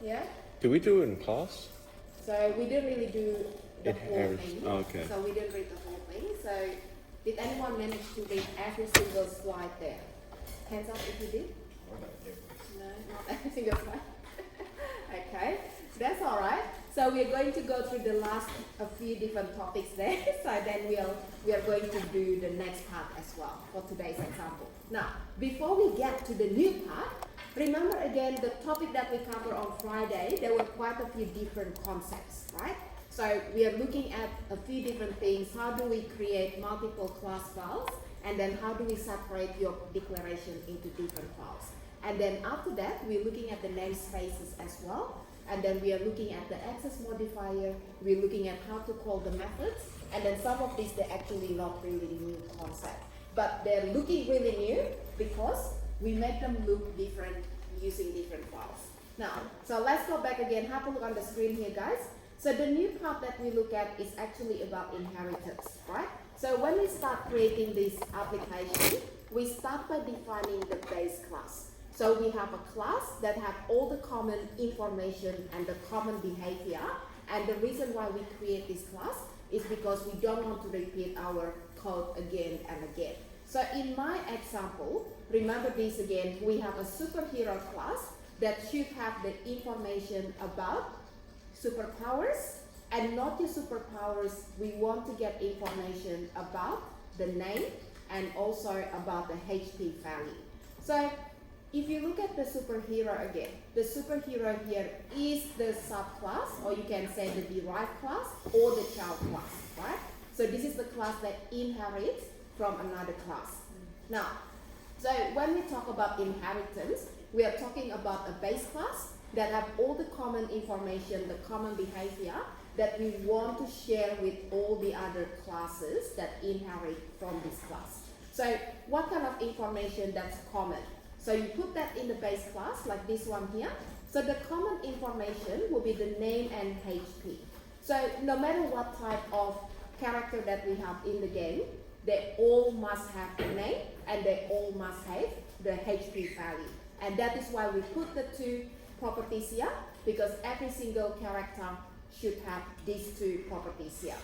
Yeah? Do we do it in class? So we didn't really do the whole thing. Oh, okay. So we didn't read the whole thing. So did anyone manage to read every single slide there? Hands up if you did. No, not every single slide. Okay, that's all right. So we are going to go through the last a few different topics there. So then we are going to do the next part as well for today's example. Now, before we get to the new part, remember again the topic that we covered on Friday. There were quite a few different concepts, right? So we are looking at a few different things. How do we create multiple class files? And then how do we separate your declaration into different files? And then after that, we're looking at the namespaces as well. And then we are looking at the access modifier. We're looking at how to call the methods. And then some of these, they're actually not really new concept. But they're looking really new because we make them look different using different files. Now, so let's go back again. Have a look on the screen here, guys. So the new part that we look at is actually about inheritance, right? So when we start creating this application, we start by defining the base class. So we have a class that have all the common information and the common behavior. And the reason why we create this class is because we don't want to repeat our code again and again. So in my example, remember this again, we have a superhero class that should have the information about superpowers, and not just superpowers, we want to get information about the name and also about the HP value. So if you look at the superhero again, the superhero here is the subclass, or you can say the derived class or the child class, right? So this is the class that inherits from another class. Now, so when we talk about inheritance, we are talking about a base class that have all the common information, the common behavior that we want to share with all the other classes that inherit from this class. So what kind of information that's common? So you put that in the base class, like this one here. So the common information will be the name and HP. So no matter what type of character that we have in the game, they all must have the name and they all must have the HP value. And that is why we put the two properties here, because every single character should have these two properties here.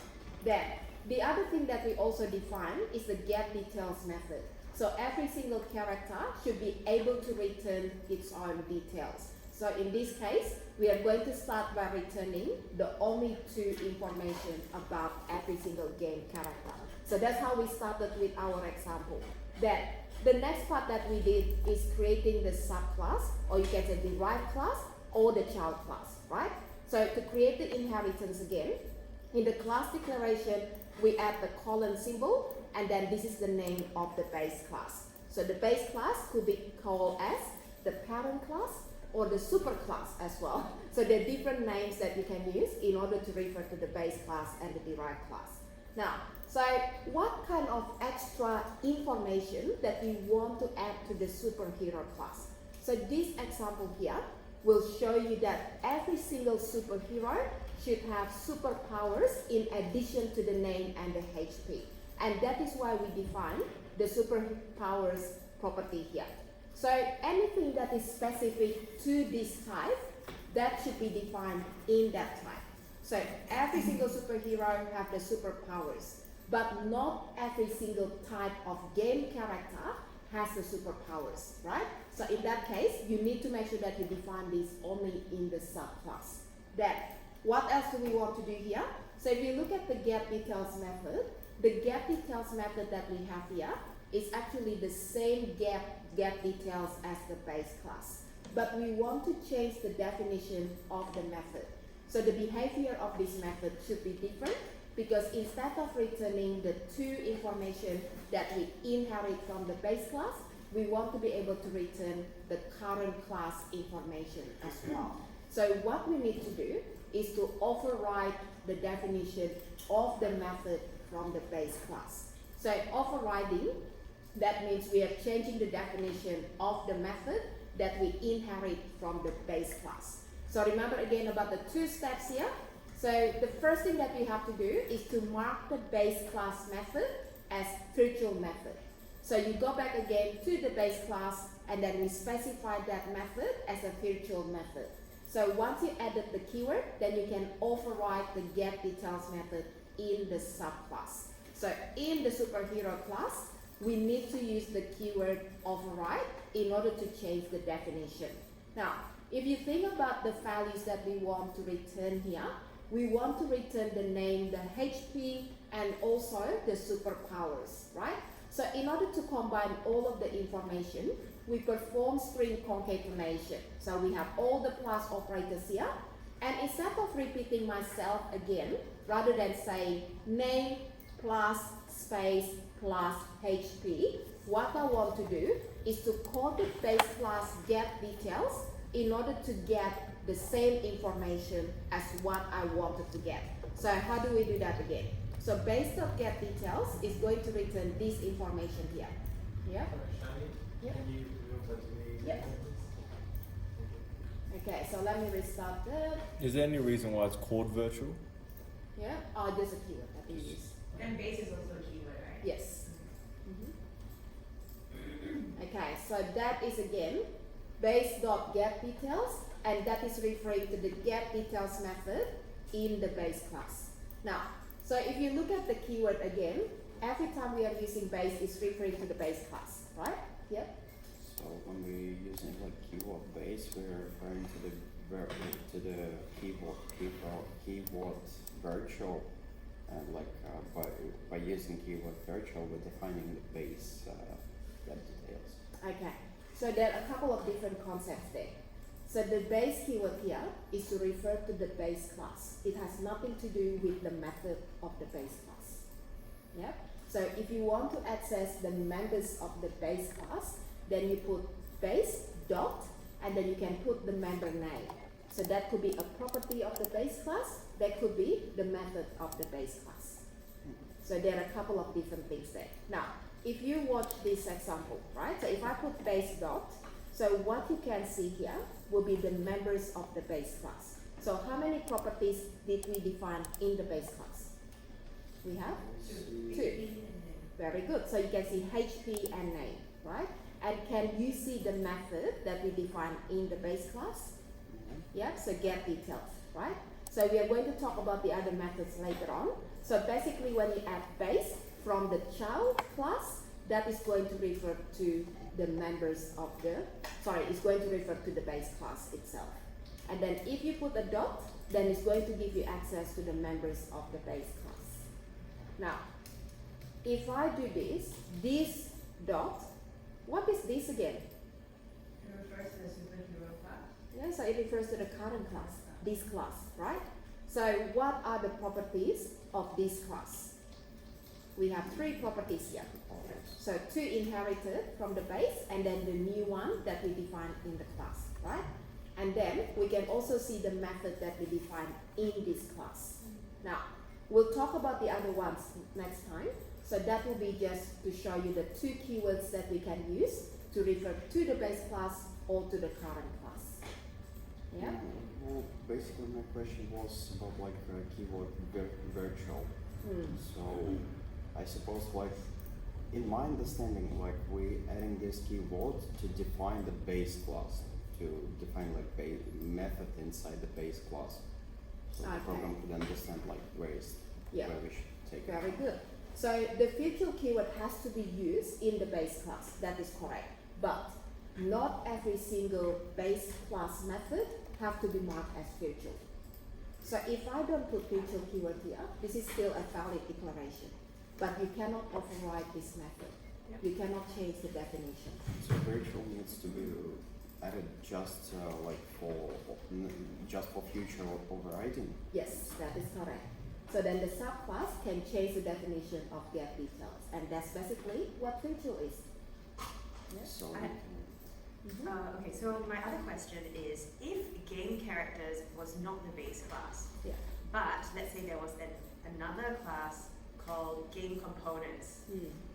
Then, the other thing that we also define is the get details method. So every single character should be able to return its own details. So in this case, we are going to start by returning the only two information about every single game character. So that's how we started with our example. Then, the next part that we did is creating the subclass, or you can say derived class, or the child class, right? So to create the inheritance again, in the class declaration, we add the colon symbol, and then this is the name of the base class. So the base class could be called as the parent class or the superclass as well. So there are different names that you can use in order to refer to the base class and the derived class. Now, so what kind of extra information that we want to add to the superhero class? So this example here will show you that every single superhero should have superpowers in addition to the name and the HP. And that is why we define the superpowers property here. So anything that is specific to this type, that should be defined in that type. So every single superhero have the superpowers, but not every single type of game character has the superpowers, right? So in that case, you need to make sure that you define this only in the subclass. Then, what else do we want to do here? So if you look at the get details method, the get details method that we have here is actually the same get details as the base class. But we want to change the definition of the method. So the behavior of this method should be different, because instead of returning the two information that we inherit from the base class, we want to be able to return the current class information as well. So what we need to do is to override the definition of the method from the base class. So overriding, that means we are changing the definition of the method that we inherit from the base class. So remember again about the two steps here. So the first thing that we have to do is to mark the base class method as virtual method. So you go back again to the base class, and then we specify that method as a virtual method. So once you added the keyword, then you can override the get details method in the subclass. So in the superhero class, we need to use the keyword override in order to change the definition. Now, if you think about the values that we want to return here, we want to return the name, the HP, and also the superpowers, right? So in order to combine all of the information, we perform string concatenation. So we have all the plus operators here, and instead of repeating myself again, rather than saying name plus space plus HP, what I want to do is to call the base class get details in order to get the same information as what I wanted to get. So how do we do that again? So base.get details is going to return this information here. Yeah? Yeah. Can you move that to me? Yeah. Okay, so let me restart that. Is there any reason why it's called virtual? Yeah? Oh, there's a keyword that we use. And base is also a keyword, right? Yes. Okay, so that is again base.get details, and that is referring to the get details method in the base class. Now, so if you look at the keyword again, every time we are using base, it's referring to the base class, right? Yep. So when we're using like keyword base, we're referring to the keyword virtual, and by using keyword virtual, we're defining the base get details. Okay, so there are a couple of different concepts there. So the base keyword here is to refer to the base class. It has nothing to do with the method of the base class. Yep. So if you want to access the members of the base class, then you put base dot, and then you can put the member name. So that could be a property of the base class. That could be the method of the base class. So there are a couple of different things there. Now, if you watch this example, right? So if I put base dot, so what you can see here will be the members of the base class. So how many properties did we define in the base class? We have two. Very good. So you can see HP and name, right? And can you see the method that we define in the base class? Yeah, so get details, right? So we are going to talk about the other methods later on. So basically when you add base from the child class, that is going to refer to the members of the, it's going to refer to the base class itself. And then if you put a dot, then it's going to give you access to the members of the base class. Now, if I do this dot, what is this again? It refers to the superhero class. Yeah, so it refers to the current class, this class, right? So what are the properties of this class? We have three properties here. So two inherited from the base, and then the new one that we define in the class, right? And then we can also see the method that we define in this class. Now, we'll talk about the other ones next time. So that will be just to show you the two keywords that we can use to refer to the base class or to the current class. Yeah? Well, basically my question was about like keyword virtual. So I suppose like in my understanding, like we adding this keyword to define the base class, to define like method inside the base class. So the program could understand like where we should take it. Very good. So the virtual keyword has to be used in the base class. That is correct. But not every single base class method have to be marked as virtual. So if I don't put virtual keyword here, this is still a valid declaration. But you cannot override this method. Yep. You cannot change the definition. So virtual needs to be added just just for future overriding. Yes, that is correct. So then the subclass can change the definition of get details, and that's basically what virtual is. Yes? So Okay, so my other question is, if game characters was not the base class, Yeah. but let's say there was another class called game components,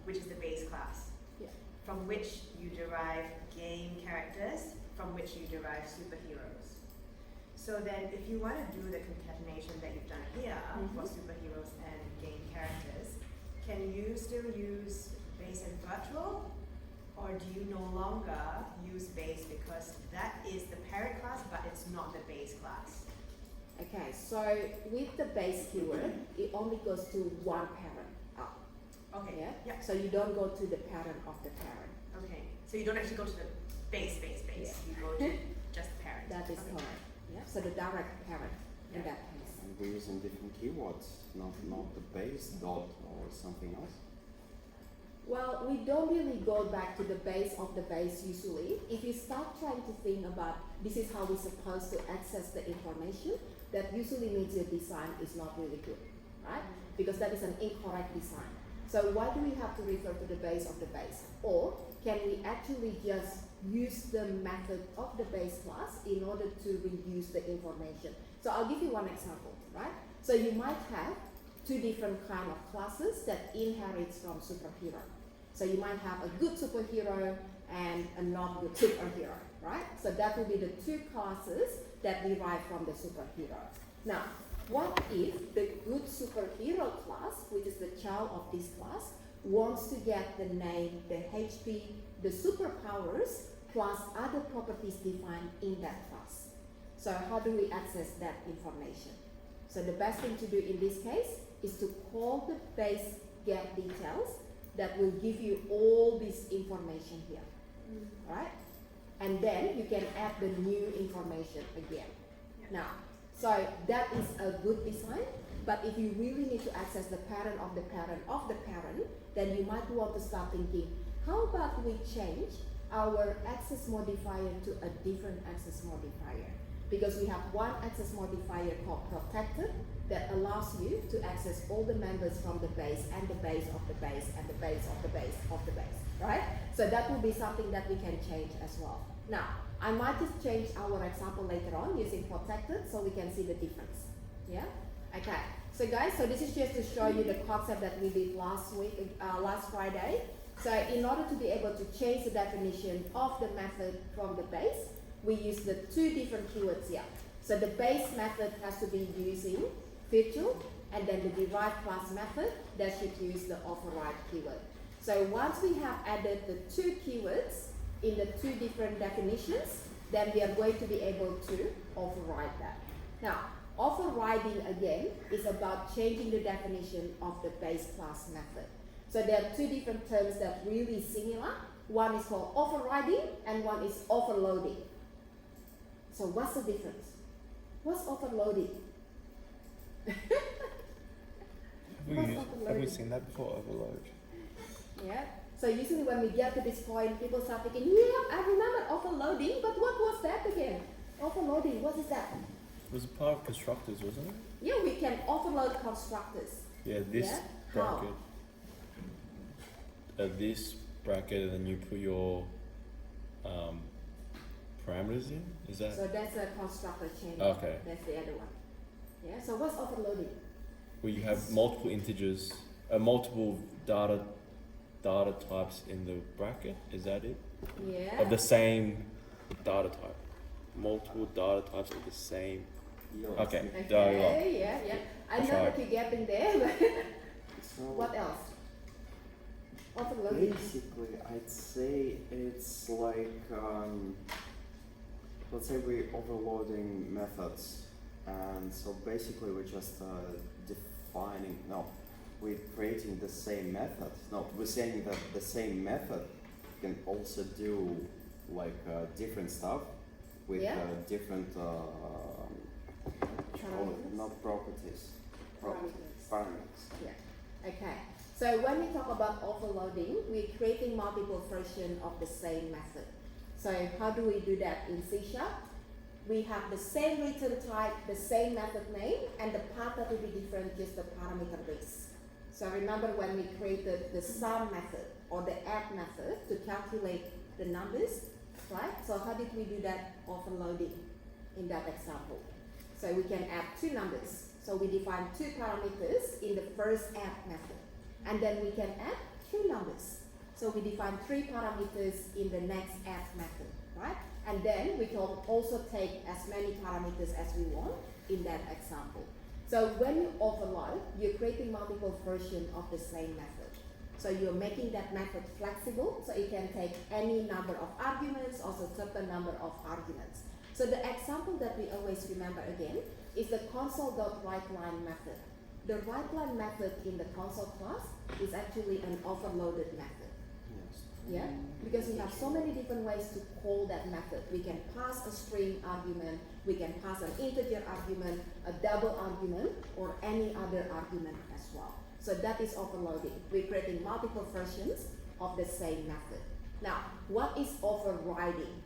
which is the base class, Yeah. from which you derive game characters, from which you derive superheroes. So then if you want to do the concatenation that you've done here for superheroes and game characters, can you still use base and virtual? Or do you no longer use base because that is the parent class, but it's not the base class? Okay, so with the base keyword, it only goes to one parent up. Okay. Yeah? Yeah. So you don't go to the parent of the parent. Okay. So you don't actually go to the base. Yeah. You go to just the parent. That is Okay. correct. Yeah. So the direct parent in Yeah. that case. And we're using different keywords, not the base dot or something else. Well, we don't really go back to the base of the base usually. If you start trying to think about this is how we're supposed to access the information, that usually means your design is not really good, right? Because that is an incorrect design. So why do we have to refer to the base of the base? Or can we actually just use the method of the base class in order to reuse the information? So I'll give you one example, right? So you might have two different kind of classes that inherits from superhero. So you might have a good superhero and a not good superhero, right? So that will be the two classes that derive from the superhero. Now, what if the good superhero class, which is the child of this class, wants to get the name, the HP, the superpowers, plus other properties defined in that class? So how do we access that information? So the best thing to do in this case is to call the base get details that will give you all this information here, right? And then you can add the new information again. Yeah. Now, so that is a good design, but if you really need to access the parent of the parent of the parent, then you might want to start thinking, how about we change our access modifier to a different access modifier? Because we have one access modifier called protected that allows you to access all the members from the base and the base of the base and the base of the base of the base, right? So that will be something that we can change as well. Now, I might just change our example later on using protected so we can see the difference. Yeah? Okay. So guys, so this is just to show you the concept that we did last Friday. So in order to be able to change the definition of the method from the base, we use the two different keywords here. So the base method has to be using virtual, and then the derived class method that should use the override keyword. So once we have added the two keywords in the two different definitions, then we are going to be able to override that. Now, overriding again is about changing the definition of the base class method. So there are two different terms that are really similar. One is called overriding and one is overloading. So what's the difference? What's overloading? Have we seen that before? Overload. Yeah. So usually when we get to this point, people start thinking, yeah, I remember overloading, but what was that again? Overloading, what is that? It was a part of constructors, wasn't it? Yeah, we can overload constructors. Yeah, this Yeah? bracket. This bracket, and then you put your parameters in. Is that? So that's a constructor chain. Okay. That's the other one. Yeah. So what's overloading? Where you have multiple integers, multiple data types in the bracket. Is that it? Yeah. Of the same data type. Multiple data types of the same. Yeah. Okay. Okay. Yeah. I know Sorry. that you're getting there, but So what else? Overloading. basically, I'd say it's like, let's say we're overloading methods, and so basically we're just we're creating the same method. No, we're saying that the same method can also do like different stuff with Yeah. different Parameters. not properties, Parameters. parameters. Yeah. Okay. So when we talk about overloading, we're creating multiple versions of the same method. So how do we do that in C#? We have the same return type, the same method name, and the path that will be different, just the parameter base. So remember when we created the sum method or the add method to calculate the numbers, right? So how did we do that overloading in that example? So we can add two numbers. So we define two parameters in the first add method. And then we can add two numbers. So we define three parameters in the next add method, right? And then we can also take as many parameters as we want in that example. So when you overload, you're creating multiple versions of the same method. So you're making that method flexible, so it can take any number of arguments, also certain number of arguments. So the example that we always remember again is the console.writeLine method. The writeLine method in the console class is actually an overloaded method. Yes. Yeah, because we have so many different ways to call that method. We can pass a string argument, we can pass an integer argument, a double argument, or any other argument as well. So that is overloading. We're creating multiple versions of the same method. Now, what is overriding?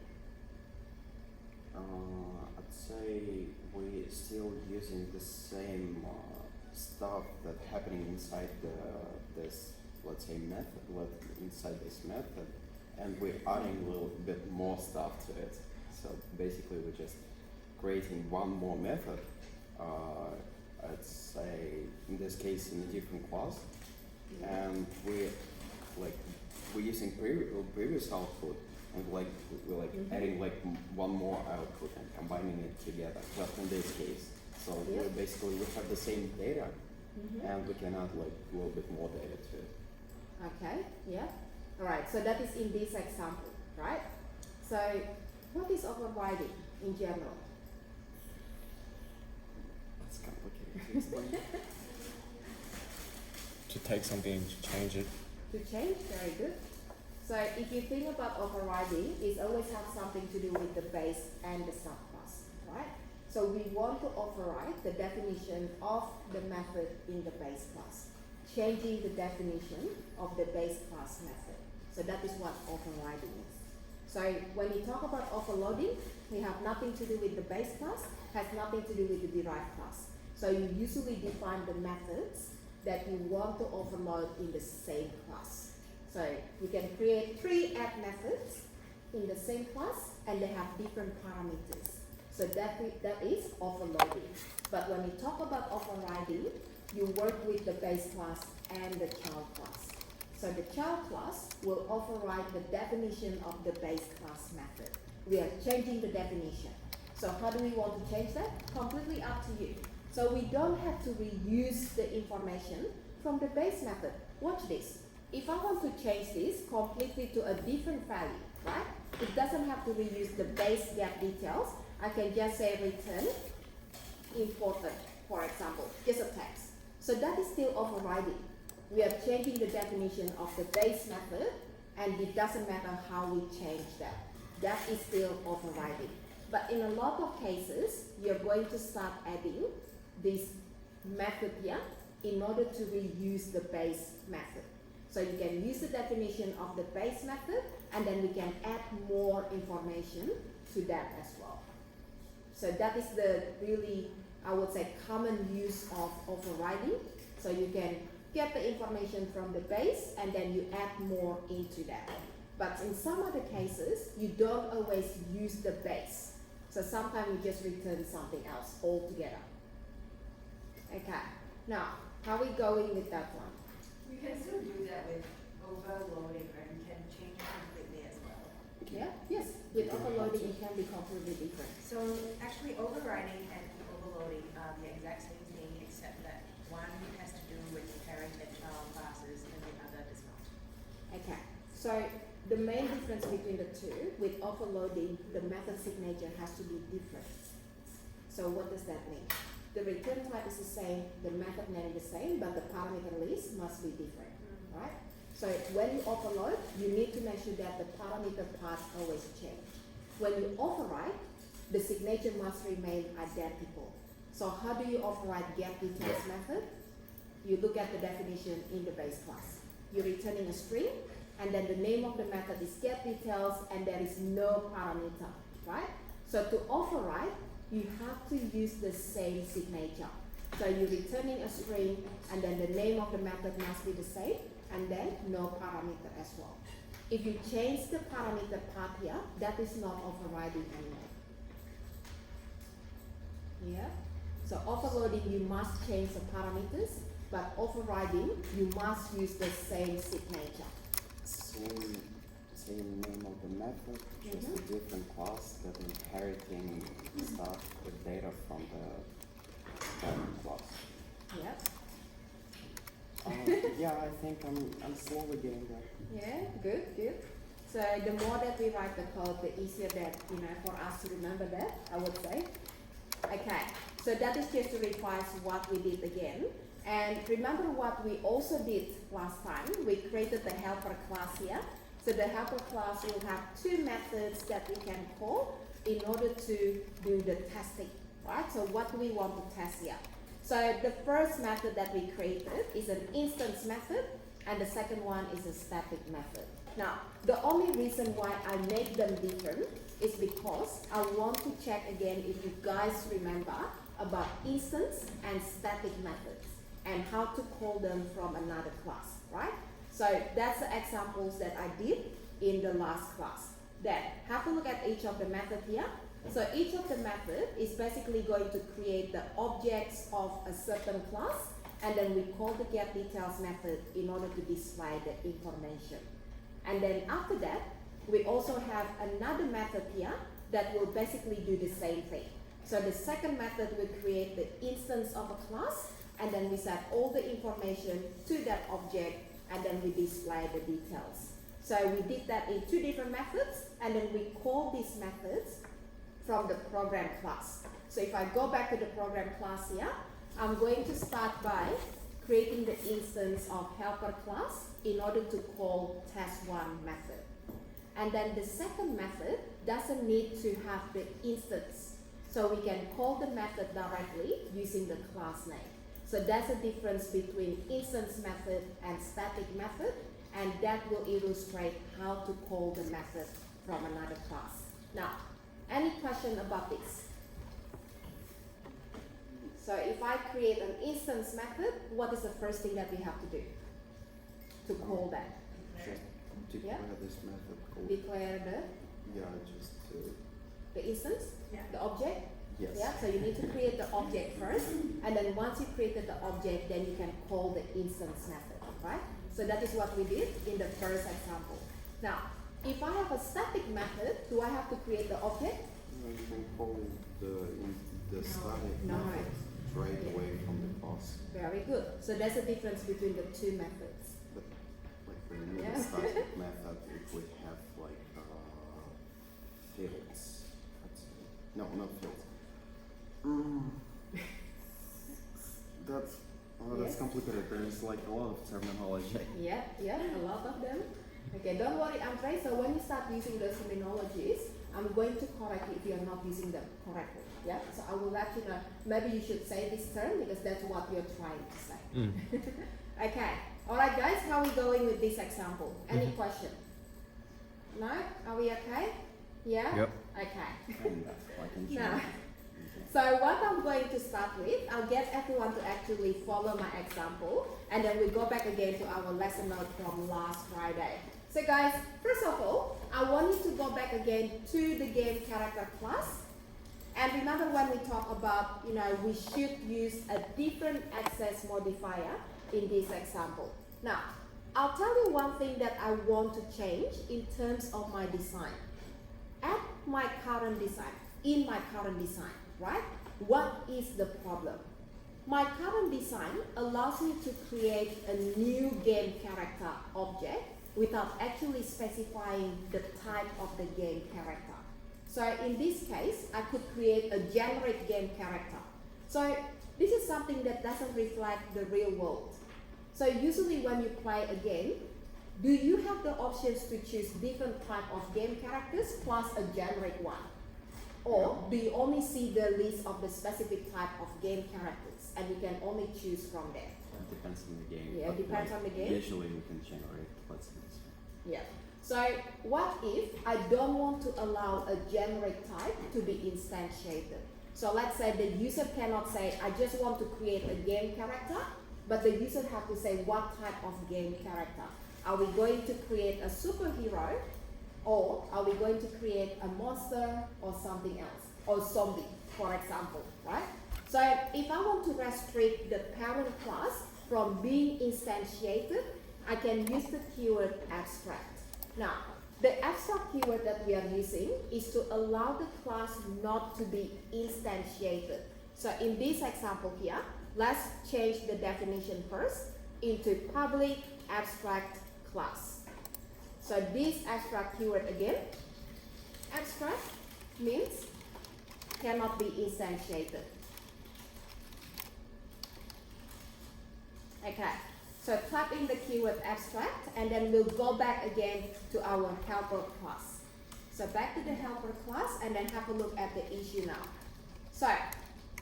I'd say we're still using the same stuff that's happening inside this, let's say, method, inside this method, and we're adding a little bit more stuff to it. So basically, we're just creating one more method. I'd say in this case in a different class, and we're using previous output, and we're adding one more output and combining it together. Just in this case, so we have the same data, and we can add a little bit more data to it. Okay, yeah. All right, so that is in this example, right? So what is overriding in general? It's complicated to explain. To take something and to change it. To change, very good. So if you think about overriding, it always has something to do with the base and the subclass, right? So we want to override the definition of the method in the base class, changing the definition of the base class method. So that is what overriding is. So when we talk about overloading, we have nothing to do with the base class, has nothing to do with the derived class. So you usually define the methods that you want to overload in the same class. So you can create 3 add methods in the same class, and they have different parameters. So that is overloading. But when we talk about overriding, you work with the base class and the child class. So the child class will override the definition of the base class method. We are changing the definition. So how do we want to change that? Completely up to you. So we don't have to reuse the information from the base method. Watch this. If I want to change this completely to a different value, right? It doesn't have to reuse the base get details. I can just say return imported, for example, just a text. So that is still overriding. We are changing the definition of the base method, and it doesn't matter how we change that. That is still overriding. But in a lot of cases, you're going to start adding this method here in order to reuse the base method. So you can use the definition of the base method, and then we can add more information to that as well. So that is the really, I would say, common use of overriding. So you can get the information from the base, and then you add more into that. But in some other cases, you don't always use the base. So sometimes you just return something else altogether. Okay, now, how are we going with that one? You can still do that with overloading, right? You can change it completely as well. Yeah, yes, with overloading it can be completely different. So actually overriding and overloading are the exact same thing, except that one has to do with parent and child classes and the other does not. Okay, so the main difference between the two, with overloading, the method signature has to be different. So what does that mean? The return type is the same, the method name is the same, but the parameter list must be different, right? So when you overload, you need to make sure that the parameter parts always change. When you override, the signature must remain identical. So how do you override get details method? You look at the definition in the base class. You're returning a string, and then the name of the method is get details, and there is no parameter, right? So to override, you have to use the same signature. So you're returning a string, and then the name of the method must be the same, and then no parameter as well. If you change the parameter part here, that is not overriding anymore. Yeah? So overloading, you must change the parameters, but overriding, you must use the same signature. Same name of the method, just a different class that inheriting stuff, the data from the parent class. Yep. Yeah, I think I'm slowly getting there. Yeah, good, good. So the more that we write the code, the easier that, for us to remember that, I would say. Okay, so that is just to revise what we did again. And remember what we also did last time. We created the helper class here. So the helper class will have two methods that we can call in order to do the testing, right? So what do we want to test here? So the first method that we created is an instance method, and the second one is a static method. Now, the only reason why I make them different is because I want to check again if you guys remember about instance and static methods and how to call them from another class, right? So that's the examples that I did in the last class. Then, have a look at each of the methods here. So each of the method is basically going to create the objects of a certain class, and then we call the getDetails method in order to display the information. And then after that, we also have another method here that will basically do the same thing. So the second method will create the instance of a class, and then we set all the information to that object, and then we display the details. So we did that in two different methods, and then we call these methods from the program class. So if I go back to the program class here, I'm going to start by creating the instance of helper class in order to call test1 method. And then the second method doesn't need to have the instance. So we can call the method directly using the class name. So that's the difference between instance method and static method, and that will illustrate how to call the method from another class. Now, any question about this? So if I create an instance method, what is the first thing that we have to do to call that? Just declare this method called. Declare the instance, the object. Yes. Yeah, so you need to create the object first, and then once you created the object, then you can call the instance method, right? So that is what we did in the first example. Now, if I have a static method, do I have to create the object? You can call the static No. method straight away from the class. Very good. So that's the difference between the two methods. But like when you need a static method, it would have like fields. No, not fields. That's Yes. complicated. There's like a lot of terminology. Yeah, a lot of them. Okay, don't worry, Andre. So when you start using those terminologies, I'm going to correct you if you are not using them correctly. Yeah, so I will let you know. Maybe you should say this term because that's what you're trying to say. Okay, all right, guys. How are we going with this example? Any question? No? Are we okay? Yeah. Yep. Okay. Like in Now, general. so what I'm going to start with, I'll get everyone to actually follow my example, and then we go back again to our lesson note from last Friday. So guys, first of all, I want you to go back again to the game character class. And remember when we talk about, we should use a different access modifier in this example. Now, I'll tell you one thing that I want to change in terms of my design. At my current design, in my current design, right? What is the problem? My current design allows me to create a new game character object without actually specifying the type of the game character. So in this case, I could create a generic game character. So this is something that doesn't reflect the real world. So usually when you play a game, do you have the options to choose different type of game characters plus a generic one? Or do you only see the list of the specific type of game characters and you can only choose from there? It depends on the game. Yeah, it depends on the game. Usually we can generate, let's say this one. Yeah. So what if I don't want to allow a generic type to be instantiated? So let's say the user cannot say, I just want to create a game character, but the user have to say what type of game character. Are we going to create a superhero, or are we going to create a monster or something else, or zombie, for example, right? So if I want to restrict the parent class from being instantiated, I can use the keyword abstract. Now, the abstract keyword that we are using is to allow the class not to be instantiated. So in this example here, let's change the definition first. into public abstract class. So this abstract keyword again, abstract means cannot be instantiated. Okay, so type in the keyword abstract and then we'll go back again to our helper class. So back to the helper class and then have a look at the issue now. So,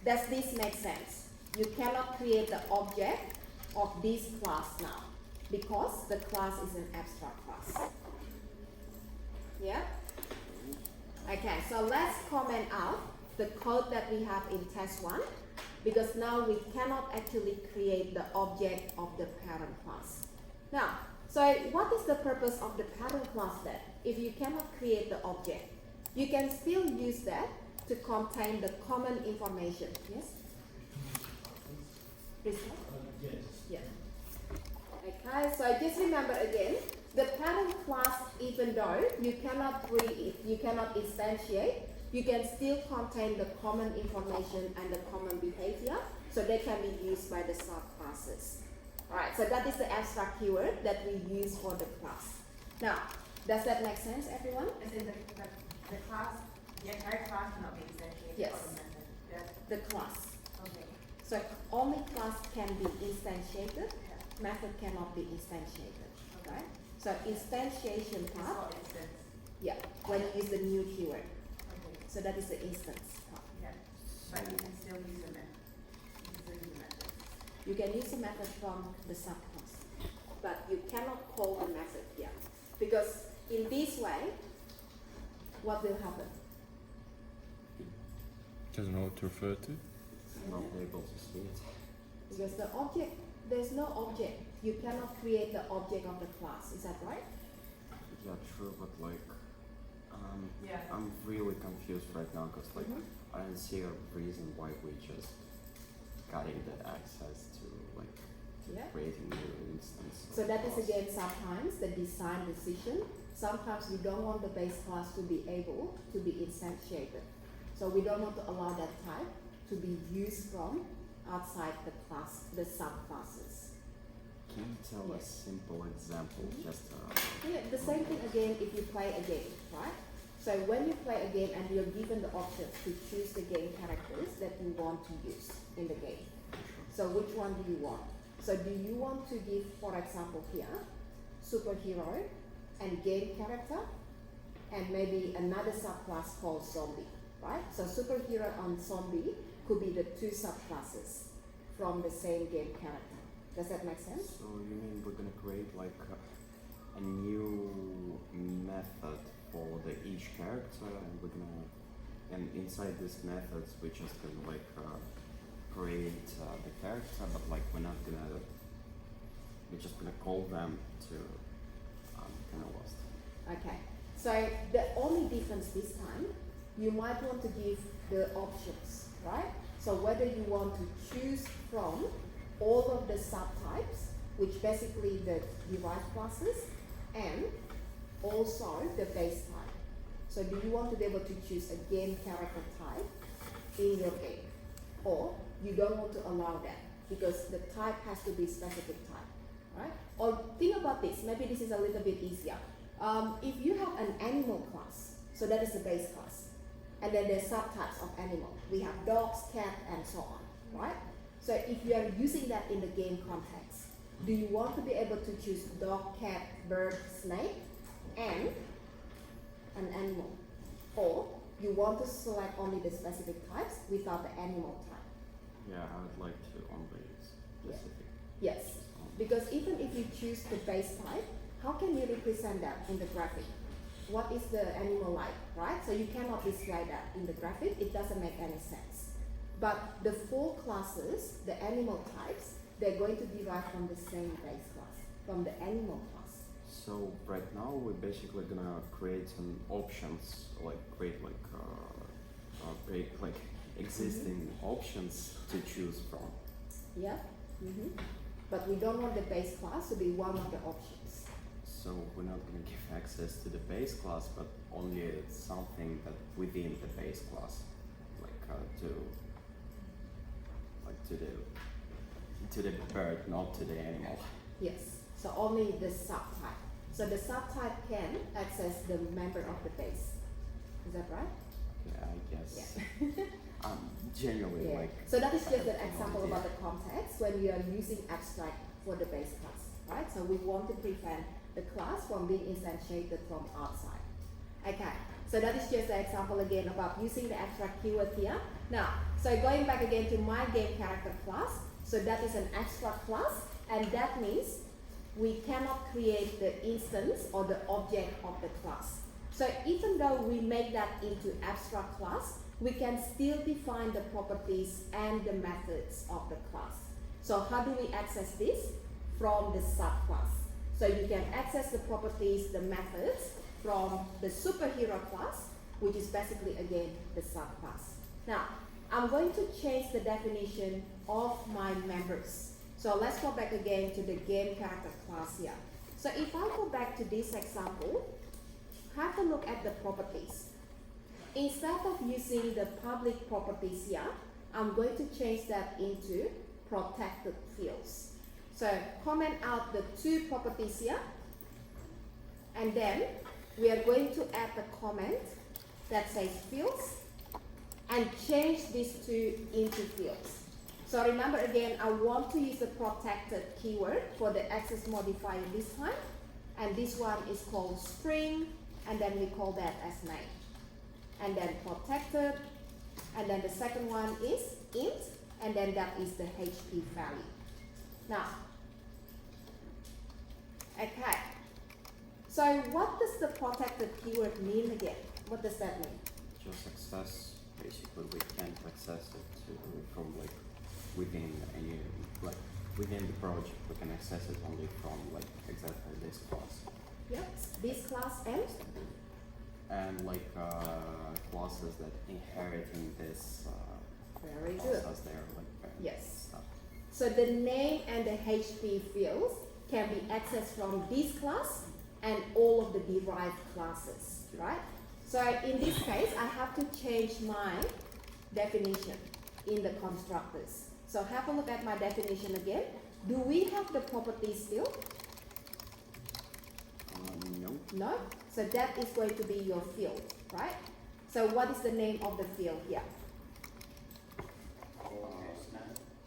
does this make sense? You cannot create the object of this class now because the class is an abstract class. Yeah? Okay, so let's comment out the code that we have in test 1 because now we cannot actually create the object of the parent class. Now, so what is the purpose of the parent class then? If you cannot create the object, you can still use that to contain the common information. Yes? Please. Yes. Yeah. Okay, so just remember again, the parent class, even though you cannot instantiate, you can still contain the common information and the common behavior, so they can be used by the subclasses. Alright, so that is the abstract keyword that we use for the class. Now, does that make sense, everyone? As in the class, the entire class cannot be instantiated. Yes. Or the method. Yeah. The class. Okay. So only class can be instantiated, Yeah. method cannot be instantiated. Okay. Right? So instantiation It's part, for instance. yeah, when you use the new keyword. Okay. So that is the instance part. Yeah. But you can still use the method. You can still use the method. You can use the method from the subclass, but you cannot call the method here. Because in this way, what will happen? Doesn't know what to refer to. Not able to see it. Because the object, there's no object. You cannot create the object of the class. Is that right? Yeah, true, but like, Yeah. I'm really confused right now because like Mhm. I don't see a reason why we just getting the access to like Yeah. creating new instance. So of that is class. again sometimes the design decision. Sometimes we don't want the base class to be able to be instantiated. So we don't want to allow that type to be used from outside the class, the subclasses. Can you tell a Yes. simple example? Just Yeah, the same thing again if you play a game, right? So when you play a game and you're given the option to choose the game characters that you want to use in the game. So which one do you want? So do you want to give, for example here, superhero and game character and maybe another subclass called zombie, right? So superhero and zombie could be the two subclasses from the same game character. Does that make sense? So you mean we're gonna create like a new method for the each character, and we're gonna, and inside this methods we just gonna like create the character, but like we're not gonna, we're just gonna call them to kind of lost. Okay, so the only difference this time, you might want to give the options, right? So whether you want to choose from all of the subtypes, which basically the derived classes, and also the base type. So do you want to be able to choose a game character type in your game? Or you don't want to allow that because the type has to be specific type, right? Or think about this, maybe this is a little bit easier. If you have an animal class, so that is the base class, and then there's subtypes of animal. We have dogs, cat, and so on, right? So if you are using that in the game context, do you want to be able to choose dog, cat, bird, snake, and an animal? Or you want to select only the specific types without the animal type? Yeah, I would like to only specific. Yes, because even if you choose the base type, how can you represent that in the graphic? What is the animal like, right? So you cannot display that in the graphic, it doesn't make any sense. But the four classes, the animal types, they're going to derive from the same base class, from the animal class. So right now we're basically gonna create some options, like create like existing options to choose from. Yeah? But we don't want the base class to be one of the options. So we're not gonna give access to the base class, but only something that within the base class, like to to the bird, not to the animal. Yes, so only the subtype. So the subtype can access the member of the base. Is that right? Yeah, I guess. Yeah. Generally Yeah. like. So that is I just have an no example idea. about the context when we are using abstract for the base class, right? So we want to prevent the class from being instantiated from outside. Okay, so that is just an example again about using the abstract keyword here. Now, so going back again to my game character class, so that is an abstract class, and that means we cannot create the instance or the object of the class. So even though we make that into abstract class, we can still define the properties and the methods of the class. So how do we access this? From the subclass. So you can access the properties, the methods from the superhero class, which is basically again the subclass. Now, I'm going to change the definition of my members. So let's go back again to the game character class here. So if I go back to this example, have a look at the properties. Instead of using the public properties here, I'm going to change that into protected fields. So comment out the two properties here, and then we are going to add the comment that says fields and change these two into fields. So remember again, I want to use the protected keyword for the access modifier this time, and this one is called string, and then we call that as name. And then protected, and then the second one is int, and then that is the HP value. Now, okay, so what does the protected keyword mean again? What does that mean? Just access, basically we can't access it from like within any, like within the project, we can access it only from like exactly this class. Yep, this class And like classes that inheriting this very good. process there, like Yes. stuff. So the name and the HP fields can be accessed from this class and all of the derived classes, right? So in this case, I have to change my definition in the constructors. So have a look at my definition again. Do we have the properties still? No. No? So that is going to be your field, right? So what is the name of the field here?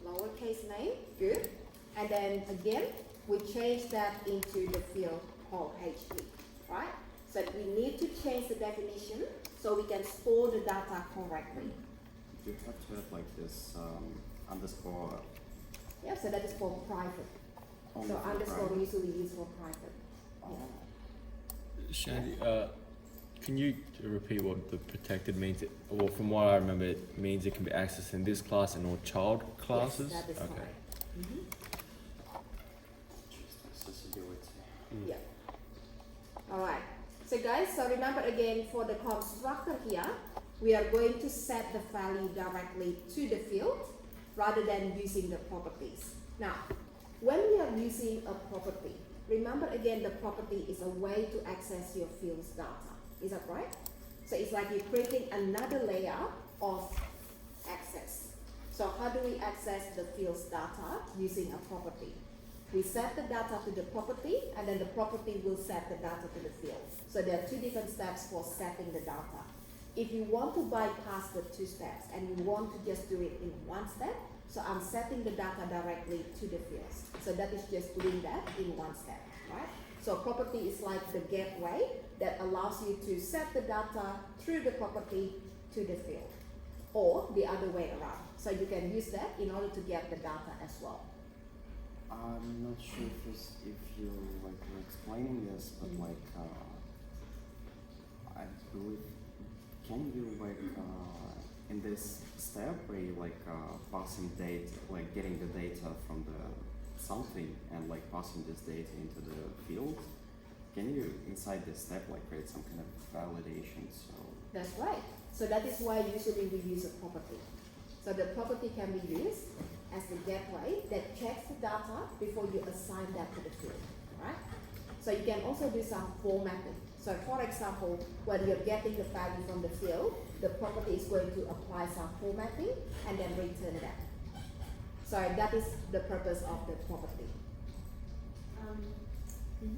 Lowercase name, good. And then again, we change that into the field called HP, right? So we need to change the definition so we can store the data correctly. You have to have like this underscore. Yeah, so that is called private. only So for underscore private. usually used for private. Oh. Shandy, can you repeat what the protected means? Well, from what I remember, it means it can be accessed in this class and all child classes. Yes, that is okay. correct. Mhm. Just accessibility. Yeah. Alright. So guys, so remember again for the constructor here, we are going to set the value directly to the field rather than using the properties. Now, when we are using a property, remember again the property is a way to access your field's data. Is that right? So it's like you're creating another layer of access. So how do we access the field's data using a property? We set the data to the property, and then the property will set the data to the field. So there are two different steps for setting the data. If you want to bypass the two steps and you want to just do it in one step, so I'm setting the data directly to the fields. So that is just doing that in one step, right? So property is like the gateway that allows you to set the data through the property to the field, or the other way around. So you can use that in order to get the data as well. I'm not sure if you like were explaining this, but like I believe, can you like in this step where you like passing data, like getting the data from the something and like passing this data into the field, can you inside this step like create some kind of validation? So That's right. So that is why usually we use a property. So the property can be used as the gateway that checks the data before you assign that to the field, right? So you can also do some formatting. So for example, when you're getting the value from the field, the property is going to apply some formatting and then return that. So that is the purpose of the property. Can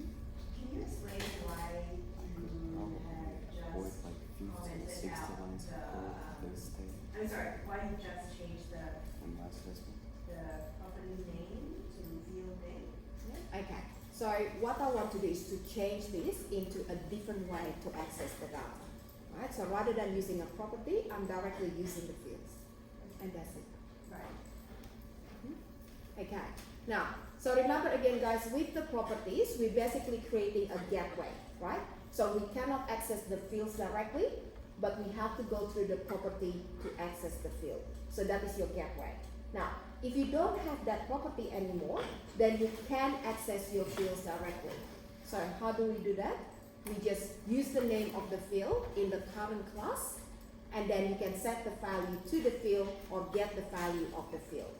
you explain why you had With just like 50 or commented 60 out lines of code, this thing, I'm sorry, why you just changed the and that's this one. property name to field name? Okay, so what I want to do is to change this into a different way to access the data. Right, so rather than using a property, I'm directly using the fields. And that's it. Right. Okay, now, so remember again guys, with the properties, we're basically creating a gateway, right? So we cannot access the fields directly, but we have to go through the property to access the field. So that is your gateway. Now, if you don't have that property anymore, then you can access your fields directly. So how do we do that? We just use the name of the field in the current class, and then you can set the value to the field or get the value of the field.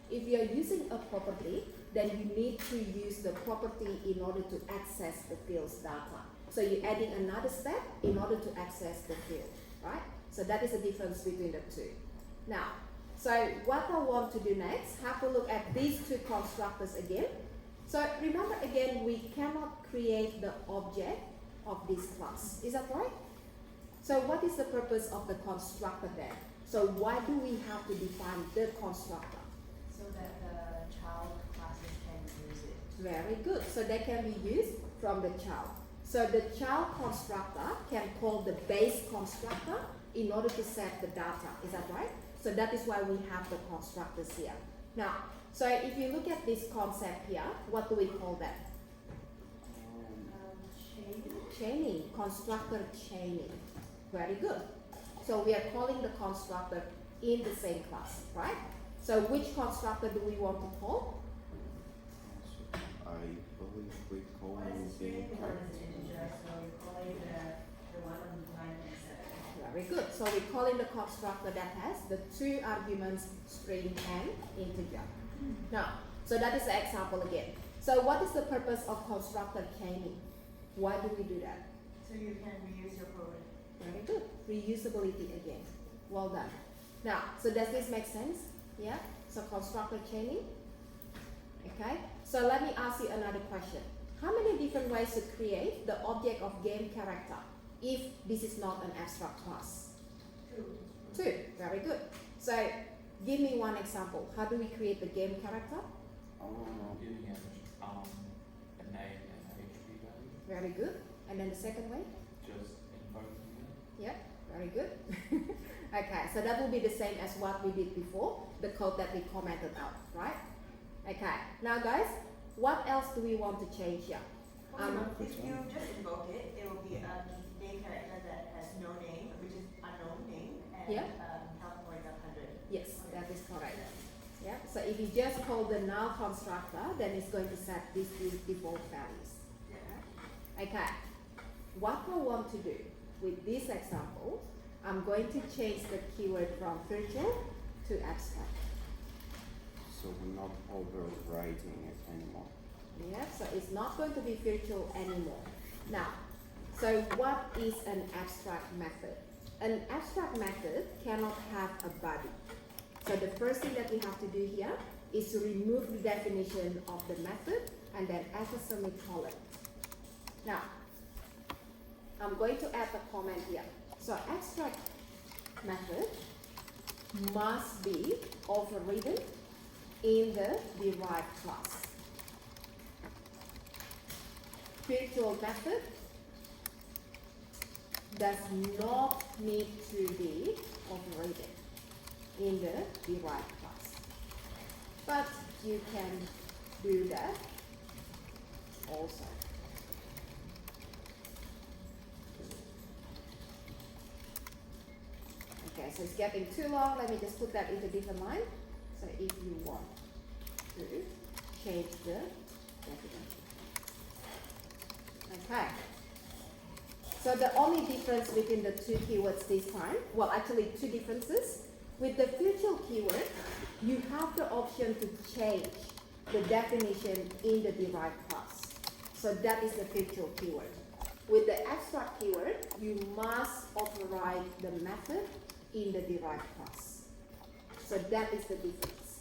If you're using a property, then you need to use the property in order to access the field's data. So you're adding another step in order to access the field, right? So that is the difference between the two. Now, so what I want to do next, have a look at these two constructors again. So remember again, we cannot create the object of this class. Is that right? So what is the purpose of the constructor then? So why do we have to define the constructor? So that the child classes can use it. Very good. So they can be used from the child. So the child constructor can call the base constructor in order to set the data. Is that right? So that is why we have the constructors here. Now, so if you look at this concept here, what do we call that? Chaining, constructor chaining. Very good. So we are calling the constructor in the same class, right? So which constructor do we want to call? I believe we call Well, it it's game string, one is character. integer, so we're calling the one on line 7. Very good. So we're calling the constructor that has the two arguments, string and integer. Now, so that is the example again. So what is the purpose of constructor chaining? Why do we do that? So you can reuse your code. Very good. Reusability again. Well done. Now, so does this make sense? Yeah? So constructor chaining? Okay. So let me ask you another question. How many different ways to create the object of game character if this is not an abstract class? 2. Two. Very good. So give me one example. How do we create the game character? Giving it a name and a HP value. Very good. And then the second way? Just invoking it. Yeah, very good. Okay, so that will be the same as what we did before, the code that we commented out, right? Okay, now guys, what else do we want to change here? If you just invoke it, it will be a name character that has no name, which is unknown name, and Yeah. health point of 100. Yes, that is correct. Yeah, so if you just call the null constructor, then it's going to set these default values. Yeah. Okay, what I want to do with this example, I'm going to change the keyword from virtual to abstract. So we're not overwriting it anymore. Yeah, so it's not going to be virtual anymore. Now, so what is an abstract method? An abstract method cannot have a body. So the first thing that we have to do here is to remove the definition of the method and then add a semicolon. Now, I'm going to add a comment here. So abstract method must be overridden in the derived class. Virtual method does not need to be overridden in the derived class. But you can do that also. Okay, so it's getting too long. Let me just put that into different line. So if you want to change the definition. Okay. So the only difference between the two keywords this time, well actually two differences. With the virtual keyword, you have the option to change the definition in the derived class. So that is the virtual keyword. With the abstract keyword, you must override the method in the derived class. So that is the difference.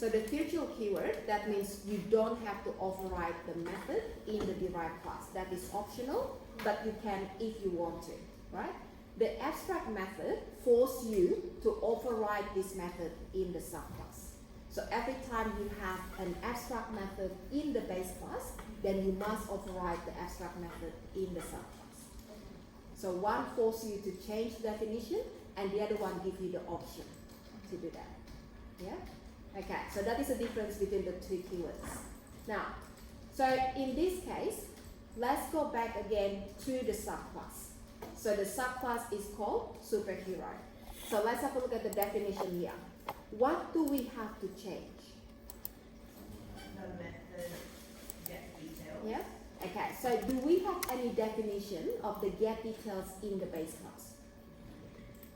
So the virtual keyword, that means you don't have to override the method in the derived class. That is optional, but you can if you want to, right? The abstract method forces you to override this method in the subclass. So every time you have an abstract method in the base class, then you must override the abstract method in the subclass. So one forces you to change the definition, and the other one gives you the option to do that. Yeah? Okay, so that is the difference between the two keywords. Now, so in this case, let's go back again to the subclass. So the subclass is called superhero. So let's have a look at the definition here. What do we have to change? The method get details. Yeah? Okay, so do we have any definition of the get details in the base class?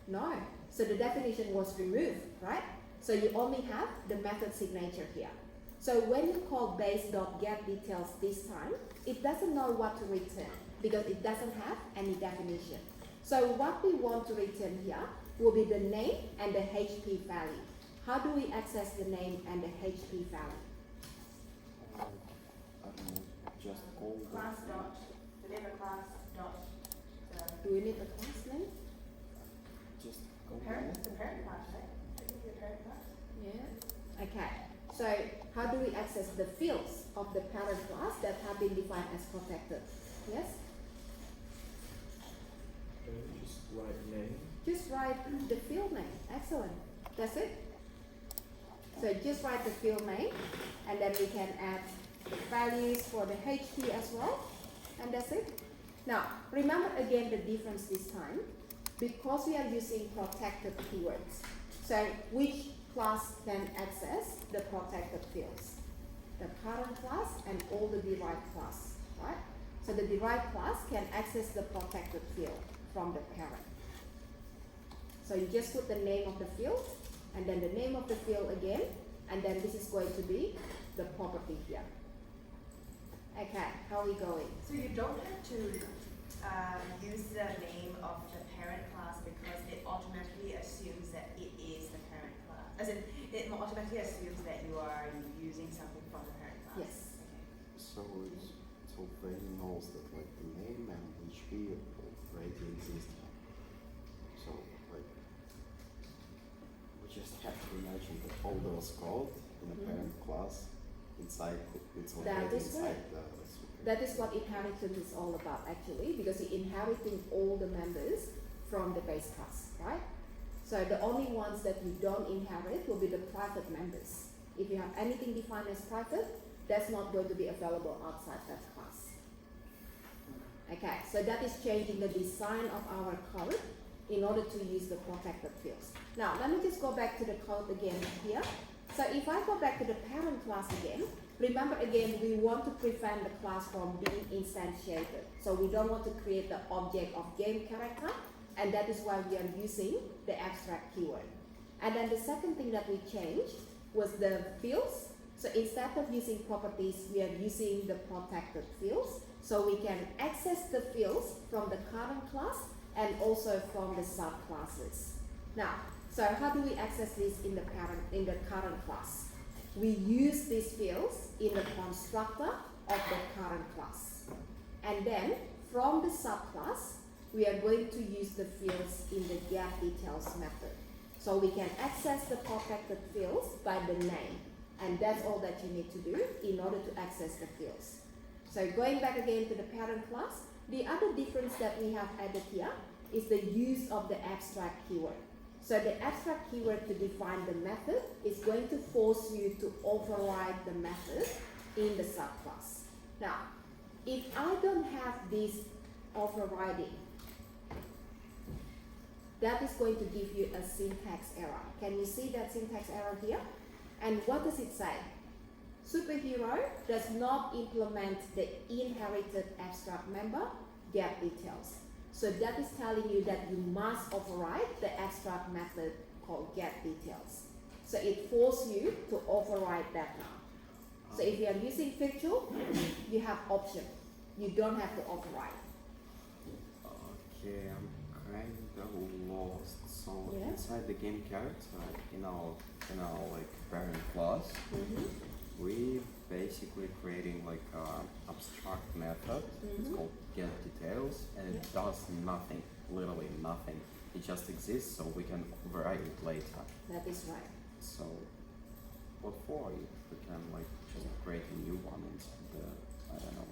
No. So the definition was removed, right? So you only have the method signature here. So when you call base.getDetails this time, it doesn't know what to return because it doesn't have any definition. So what we want to return here will be the name and the HP value. How do we access the name and the HP value? I don't know, just call Class dot, the name of class dot, Do we need the class name? just call the parent class, right? Should it be the parent class? Yeah. Okay. So how do we access the fields of the parent class that have been defined as protected? Yes? Just write name. Just write the field name. Excellent. That's it. So just write the field name, and then we can add the values for the HP as well, and that's it. Now, remember again the difference this time, because we are using protected keywords. So which class can access the protected fields? The parent class and all the derived class, right? So the derived class can access the protected field from the parent. So you just put the name of the field, and then the name of the field again, and then this is going to be the property here. Okay, how are we going? So you don't have to use the name of the parent class because it automatically assumes that it is the parent class. As in, it automatically assumes that you are using something from the parent class. Yes. So already knows that like the name and HP already exist. So like we just have to imagine that all those code in the parent class inside it's That already is inside right. the super. That is what inheritance is all about actually, because you're inheriting all the members from the base class, right? So the only ones that you don't inherit will be the private members. If you have anything defined as private, that's not going to be available outside that class. Okay, so that is changing the design of our code in order to use the protected fields. Now, let me just go back to the code again here. So if I go back to the parent class again, remember again, we want to prevent the class from being instantiated. So we don't want to create the object of game character, and that is why we are using the abstract keyword. And then the second thing that we changed was the fields. So instead of using properties, we are using the protected fields. So we can access the fields from the current class and also from the subclasses. Now, so how do we access this in the current class? We use these fields in the constructor of the current class. And then from the subclass, we are going to use the fields in the getDetails method. So we can access the protected fields by the name. And that's all that you need to do in order to access the fields. So going back again to the parent class, the other difference that we have added here is the use of the abstract keyword. So the abstract keyword to define the method is going to force you to override the method in the subclass. Now, if I don't have this overriding, that is going to give you a syntax error. Can you see that syntax error here? And what does it say? Superhero does not implement the inherited abstract member getDetails. So that is telling you that you must override the abstract method called getDetails. So it forces you to override that now. So if you are using virtual, you have option. You don't have to override. Okay, I'm kind of lost. So Yeah. inside the game character, in our in our like parent class, Mm-hmm. we basically creating like abstract method. It's Mhm. called get details, and it does nothing, literally nothing. It just exists, so we can override it later. That is right. So what for if we can like just create a new one inside the I don't know.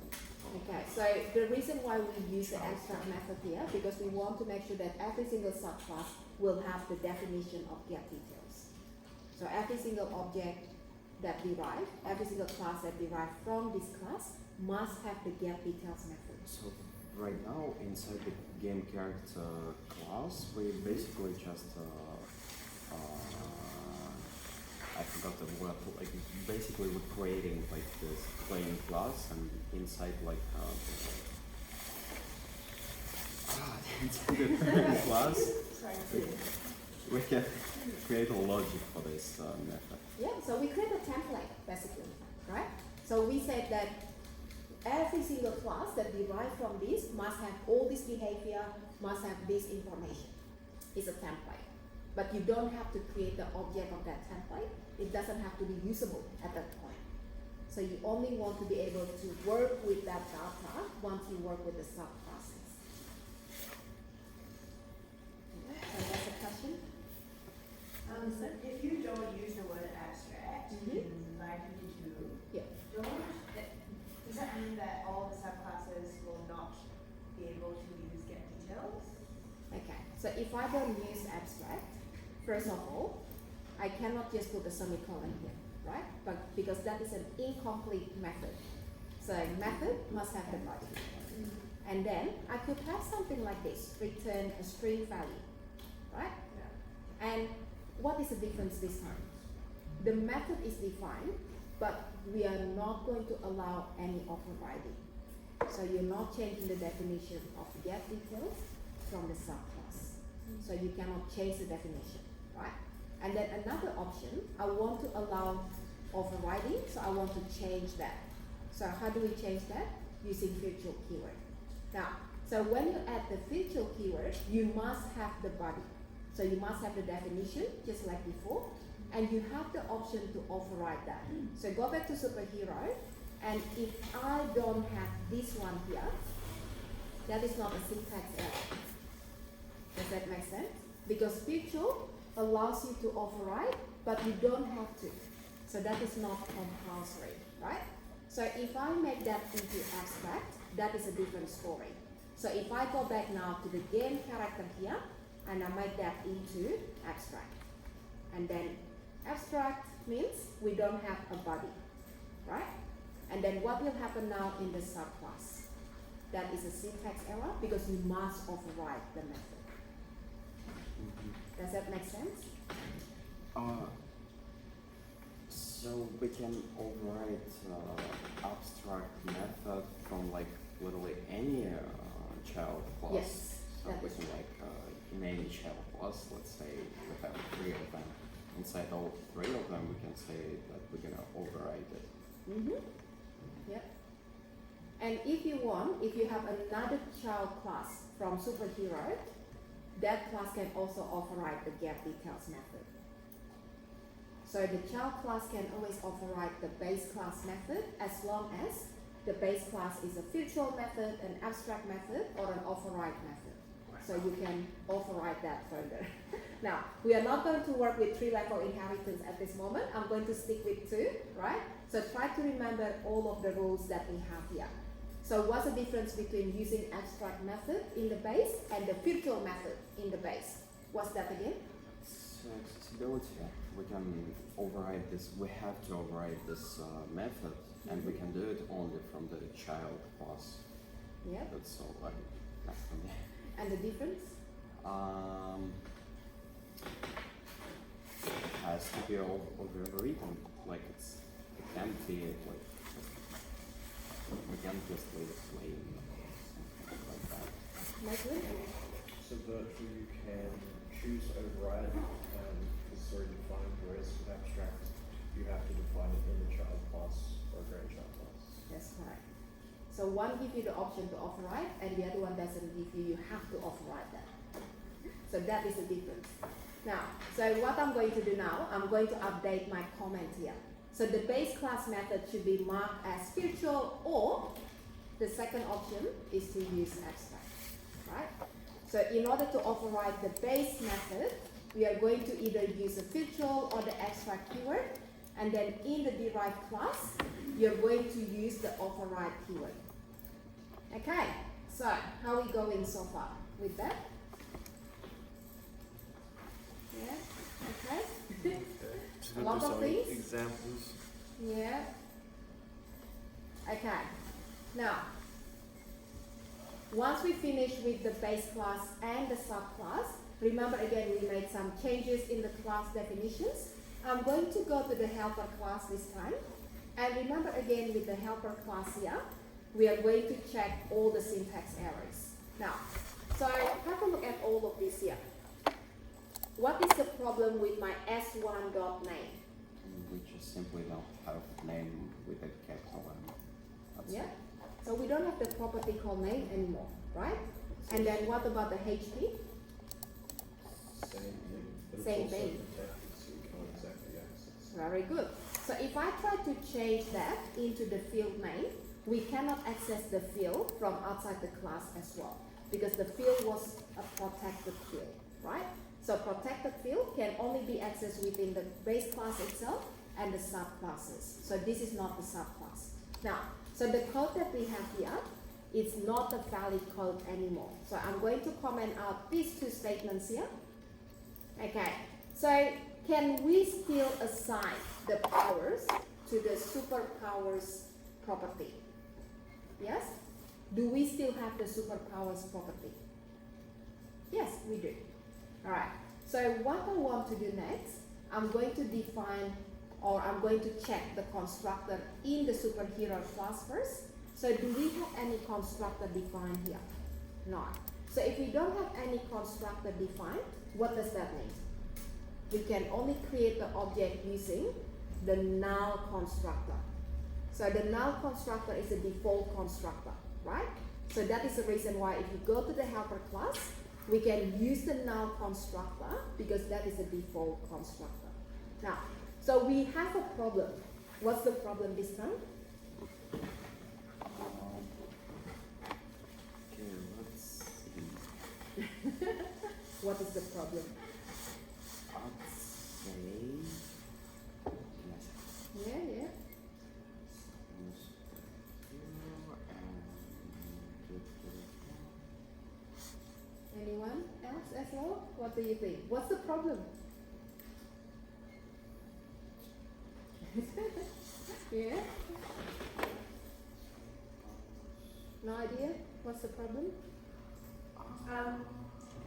Okay, so the reason why we use the abstract method here, because we want to make sure that every single subclass will have the definition of get details. So every single object that derive, every single class that derive from this class must have the get details method. So right now inside the game character class, we basically just I forgot the word. Like basically we're creating like this playing class, and inside like inside the playing class we can create a logic for this method. Yeah, so we create a template basically, right? So we said that every single class that derive from this must have all this behavior, must have this information. It's a template. But you don't have to create the object of that template. It doesn't have to be usable at that point. So you only want to be able to work with that data once you work with the subclasses. Yeah, so that's a question? So if you don't use the word abstract Mhm. in 952, Yeah. does that mean that all the subclasses will not be able to use get details? Okay, so if I don't use abstract, first of all, I cannot just put a semicolon here, right? But because that is an incomplete method. So method must have the body. And then I could have something like this, return a string value, right? Yeah. And what is the difference this time? The method is defined, but we are not going to allow any overriding. So you're not changing the definition of get details from the subclass. So you cannot change the definition, right? And then another option, I want to allow overriding, so I want to change that. So how do we change that? Using virtual keyword. Now, so when you add the virtual keyword, you must have the body. So you must have the definition, just like before, and you have the option to override that. So go back to superhero, and if I don't have this one here, that is not a syntax error. Does that make sense? Because virtual allows you to override, but you don't have to. So that is not compulsory, right? So if I make that into abstract, that is a different story. So if I go back now to the game character here, and I make that into abstract. And then abstract means we don't have a body, right? And then what will happen now in the subclass? That is a syntax error because you must override the method. Does that make sense? So we can override abstract method from like literally any child class. Yes, So that we is can like in any child class, let's say we have 3 of them. Inside all 3 of them, we can say that we're gonna override it. Mm-hmm. Yep. And if you want, if you have another child class from superhero, that class can also override the get details method. So the child class can always override the base class method as long as the base class is a virtual method, an abstract method, or an override method. So you can override that further. Now, we are not going to work with 3-level inheritance at this moment. I'm going to stick with 2, right? So try to remember all of the rules that we have here. So what's the difference between using abstract method in the base and the virtual method in the base? What's that again? So accessibility, we can override this, we have to override this method, and we can do it only from the child class. Yeah. That's all like not for me. And the difference? It has to be overwritten, like it can't be like we can't just leave it plain or something like that. Michael? So virtually you can choose to override it, it's already defined, whereas with abstract you have to define it in the child class or grandchild class. That's correct. So one gives you the option to override, and the other one doesn't give you, you have to override that. So that is the difference. Now, so what I'm going to do now, I'm going to update my comment here. So the base class method should be marked as virtual, or the second option is to use abstract, right? So in order to override the base method, we are going to either use the virtual or the abstract keyword, and then in the derived class, you're going to use the override keyword. Okay, so how are we going so far with that? Yeah, okay. Just A lot of things? Examples. Yeah. Okay. Now, once we finish with the base class and the subclass, remember again we made some changes in the class definitions. I'm going to go to the helper class this time. And remember again with the helper class here, we are going to check all the syntax errors. Now, so have a look at all of this here. What is the problem with my s1.name? We just simply don't have name with a capital N. That's Yeah. it. So we don't have the property called name anymore, right? And then what about the HP? Same thing. But it's Same also thing. protected, so you can't exactly access. Very good. So if I try to change that into the field name, we cannot access the field from outside the class as well, because the field was a protected field, right? So protected field can only be accessed within the base class itself and the subclasses. So this is not the subclass. Now, so the code that we have here is not a valid code anymore. So I'm going to comment out these two statements here. Okay, so can we still assign the powers to the superpowers property? Yes? Do we still have the superpowers property? Yes, we do. Alright, so what I want to do next, I'm going to define, or I'm going to check the constructor in the superhero class first. So do we have any constructor defined here? No. So if we don't have any constructor defined, what does that mean? We can only create the object using the null constructor. So the null constructor is a default constructor, right? So that is the reason why if you go to the helper class, we can use the null constructor because that is a default constructor. Now, so we have a problem. What's the problem this time? Okay, let's see. What is the problem? I'd say. Yes. Yeah, yeah. Anyone else as well? What do you think? What's the problem? Yeah? No idea? What's the problem?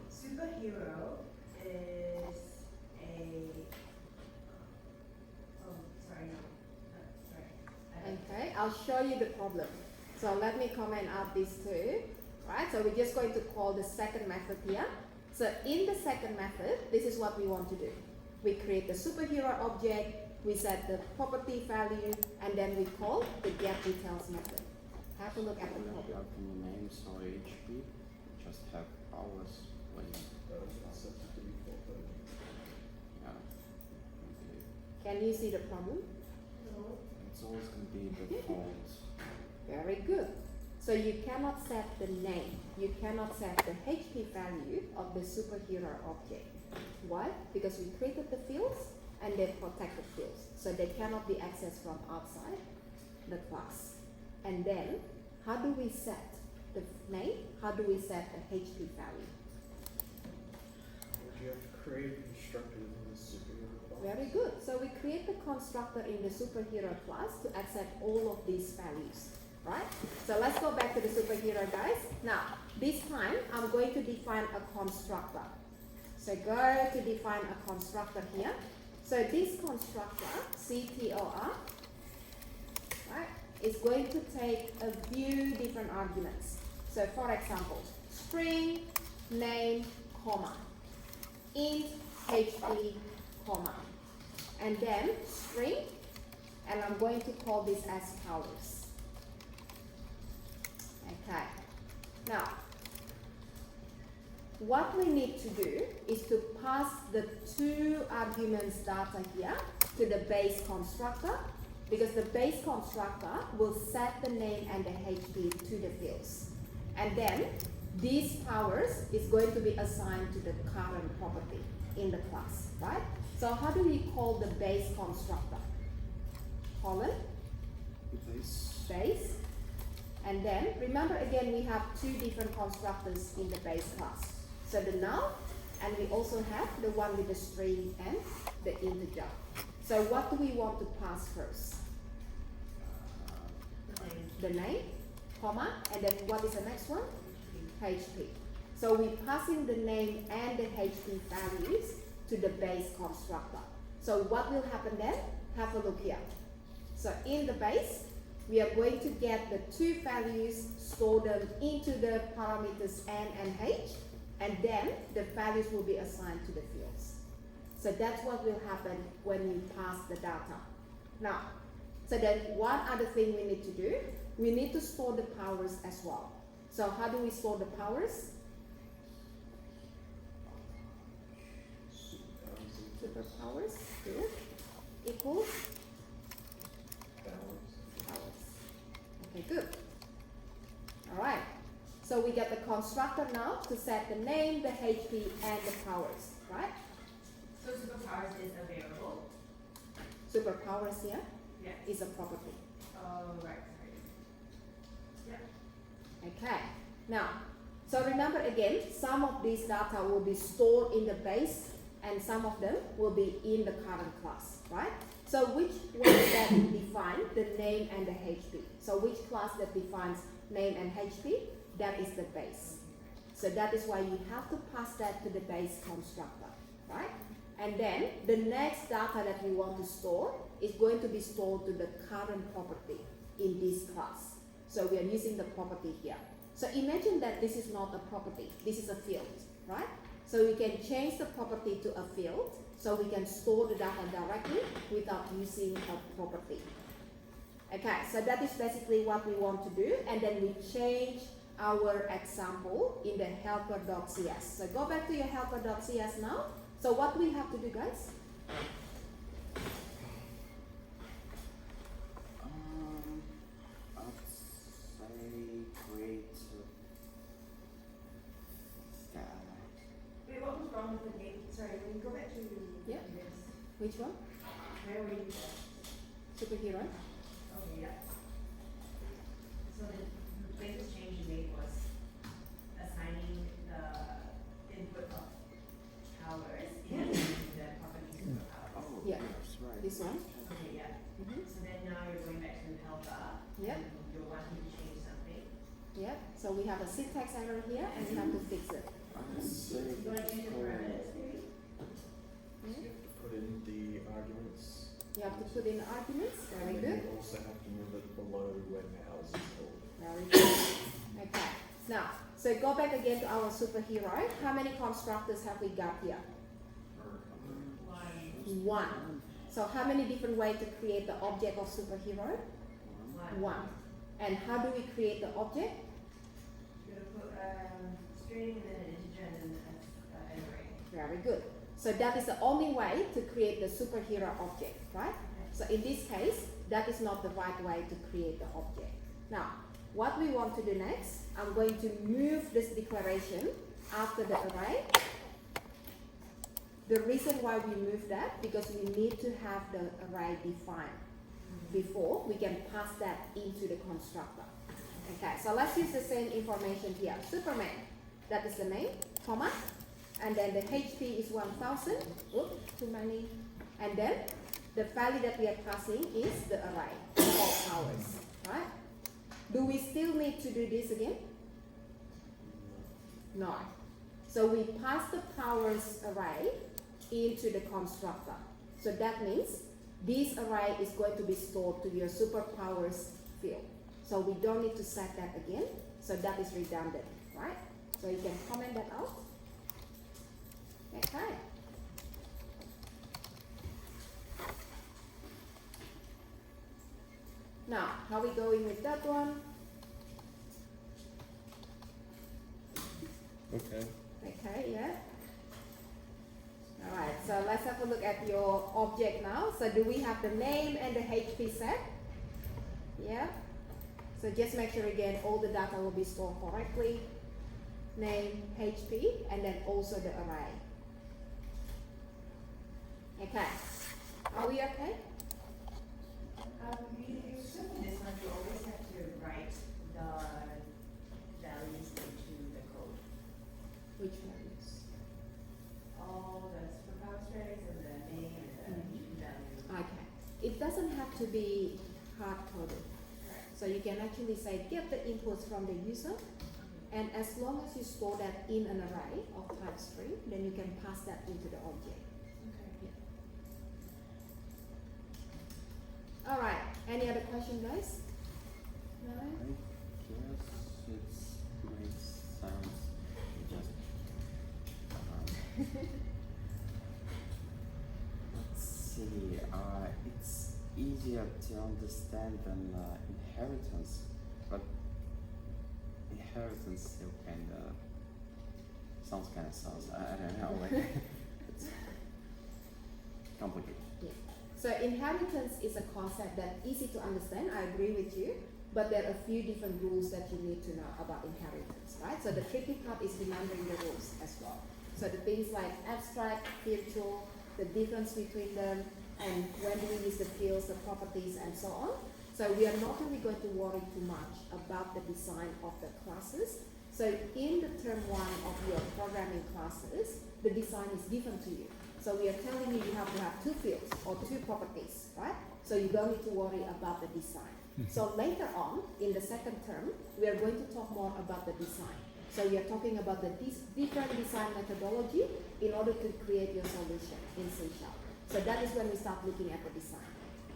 Superhero is a. Oh, sorry, no. Sorry. Okay, I'll show you the problem. So let me comment out these two. Right, so we're just going to call the second method here. So in the second method, this is what we want to do. We create the superhero object, we set the property value, and then we call the get details method. Have a look at the We problem. have new names or HP. Just have hours when. It's set to default version. Yeah. Okay. Can you see the problem? It's always gonna be default. Very good. So you cannot set the name, you cannot set the HP value of the superhero object. Why? Because we created the fields and they're protected fields. So they cannot be accessed from outside the class. And then, how do we set the name? How do we set the HP value? Would you have to create a constructor within the superhero class? Very good. So we create the constructor in the superhero class to accept all of these values. Right? So let's go back to the superhero, guys. Now, this time I'm going to define a constructor. So go to define a constructor here. So this constructor, CTOR, right, is going to take a few different arguments. So for example, string, name, comma, int, HP, comma, and then string, and I'm going to call this as powers. Okay. Now, what we need to do is to pass the two arguments data here to the base constructor, because the base constructor will set the name and the HP to the fields. And then these powers is going to be assigned to the current property in the class, right? So how do we call the base constructor? Colon, base, and then remember again we have two different constructors in the base class. So the null, and we also have the one with the string and the integer. So what do we want to pass first? The name, comma, and then what is the next one? HP. So we pass in the name and the HP values to the base constructor. So what will happen then? Have a look here. So in the base, we are going to get the two values, store them into the parameters n and h, and then the values will be assigned to the fields. So that's what will happen when we pass the data. Now, so then one other thing we need to do, we need to store the powers as well. So how do we store the powers? Superpowers, good, equals powers. Okay, good. All right. So we get the constructor now to set the name, the HP, and the powers, right? So superpowers is a variable. Superpowers here Yeah. is a property. Oh, right. Sorry. Yep. Okay. Now, so remember again, some of these data will be stored in the base, and some of them will be in the current class, right? So which one that define the name and the HP? So which class that defines name and HP? That is the base. So that is why you have to pass that to the base constructor, right? And then the next data that we want to store is going to be stored to the current property in this class. So we are using the property here. So imagine that this is not a property, this is a field, right? So we can change the property to a field, so we can store the data directly without using a property. Okay, so that is basically what we want to do, and then we change our example in the helper.cs. So go back to your helper.cs now. So what we have to do, guys? I'd say create Wait, what was wrong with the name? Sorry, when you go back to Yeah. this, Which one? where were you? Superhero? Okay, yeah. So the latest change you made was assigning the input of powers and the properties of powers. Oh, Yeah. yes, right. This one? Okay, yeah. Mm-hmm. So then now you're going back to helper. Yep. And you're wanting to change something. Yeah. So we have a syntax error here, and we have to fix it. I'd say You want to change the parameters maybe? Yeah. You have to put in the arguments. You have to put in arguments. Very and good. You also have to move it below when powers is called. Very good. Okay. Now, so go back again to our superhero. How many constructors have we got here? One. So how many different ways to create the object of superhero? One. And how do we create the object? You're gonna put string and then an integer and then an array. Very good. So that is the only way to create the superhero object, right? So in this case, that is not the right way to create the object. Now, what we want to do next, I'm going to move this declaration after the array. The reason why we move that, because we need to have the array defined before we can pass that into the constructor. Okay, so let's use the same information here. Superman, that is the name, comma, and then the HP is 1000. Oops, too many. And then the value that we are passing is the array, all powers, right? Do we still need to do this again? No. So we pass the powers array into the constructor. So that means this array is going to be stored to your superpowers field. So we don't need to set that again. So that is redundant, right? So you can comment that out. Okay. Now, how are we going with that one? Okay. Okay. Okay, yeah. Alright, so let's have a look at your object now. So do we have the name and the HP set? Yeah. So just make sure again all the data will be stored correctly. Name, HP, and then also the array. Okay. Are we okay? You assume in this one, you always have to write the values into the code. Which values? All the superpower strings and the name and the value. Okay. It doesn't have to be hard coded. Correct. So you can actually say get the inputs from the user, and as long as you store that in an array of type string, then you can pass that into the object. Okay. All right. Any other question, guys? No. I guess it makes sense. Just let's see. It's easier to understand than inheritance, but inheritance still kind of sounds kind of sus. I don't know. Like it's complicated. Yeah. So inheritance is a concept that's easy to understand. I agree with you, but there are a few different rules that you need to know about inheritance, right? So the tricky part is remembering the rules as well. So the things like abstract, virtual, the difference between them, and when do we use the fields, the properties, and so on. So we are not really going to worry too much about the design of the classes. So in the term 1 of your programming classes, the design is given to you. So we are telling you have to have 2 fields or 2 properties, right? So you don't need to worry about the design. So later on, in the second term, we are going to talk more about the design. So we are talking about the different design methodology in order to create your solution in C#. So that is when we start looking at the design.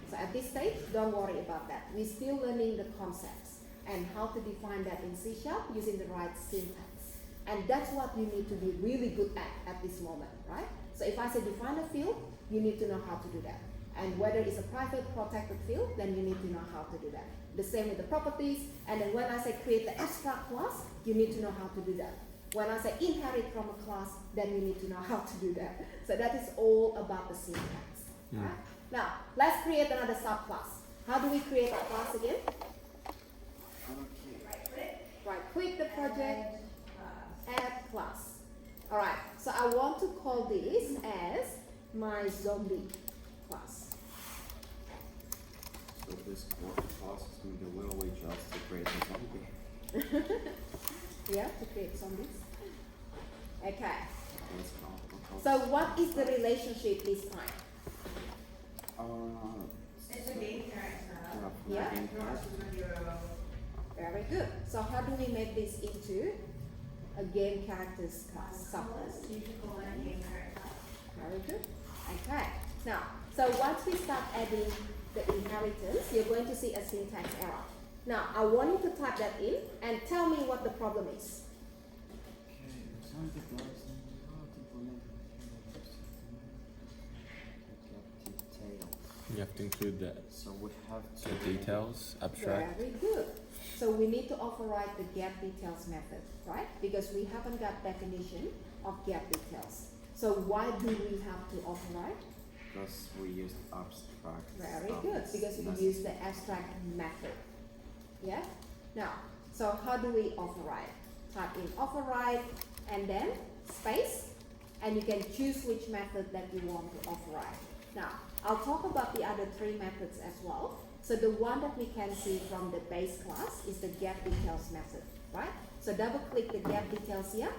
So at this stage, don't worry about that. We're still learning the concepts and how to define that in C# using the right syntax. And that's what you need to be really good at this moment, right? So if I say define a field, you need to know how to do that. And whether it's a private protected field, then you need to know how to do that. The same with the properties. And then when I say create the abstract class, you need to know how to do that. When I say inherit from a class, then you need to know how to do that. So that is all about the syntax. Right? Now, let's create another subclass. How do we create a class again? Okay. Right click the project, add class. Alright, so I want to call this as my zombie class. So this class is going to be literally just to create a zombie. Yeah, to create zombies. Okay, Let's call so what is the relationship this time? It's a game character. Yeah. Game class. Very good. So how do we make this into a game characters class, subclass? You should call it a game character. Very good. Okay. Now, so once we start adding the inheritance, you're going to see a syntax error. Now, I want you to type that in and tell me what the problem is. You have to include the So we have to details, abstract. Very good. So we need to override the get details method, right? Because we haven't got definition of get details. So why do we have to override? Because we used abstract. Very stuff. good, It's because we necessary. use the abstract method. Yeah? Now, so how do we override? Type in override and then space, and you can choose which method that you want to override. Now, I'll talk about the other 3 methods as well. So the one that we can see from the base class is the get details method, right? So double click the get details here,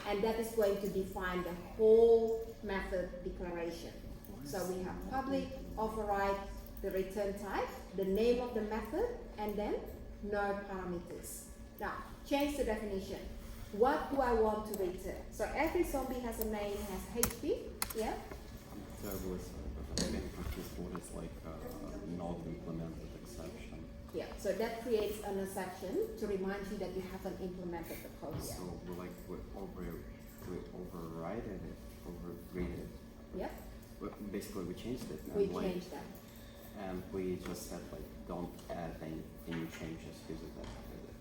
and that is going to define the whole method declaration. So we have public, override, the return type, the name of the method, and then no parameters. Now, change the definition. What do I want to return? So every zombie has a name, has HP, yeah? I'm terribly sorry, but I'm getting confused what is like not implemented exception. Yeah, so that creates an exception to remind you that you haven't implemented the code yet. So we overrided it, overread it. Yeah, Basically we changed it. we and, like, changed that. And we just said like don't add any changes, use it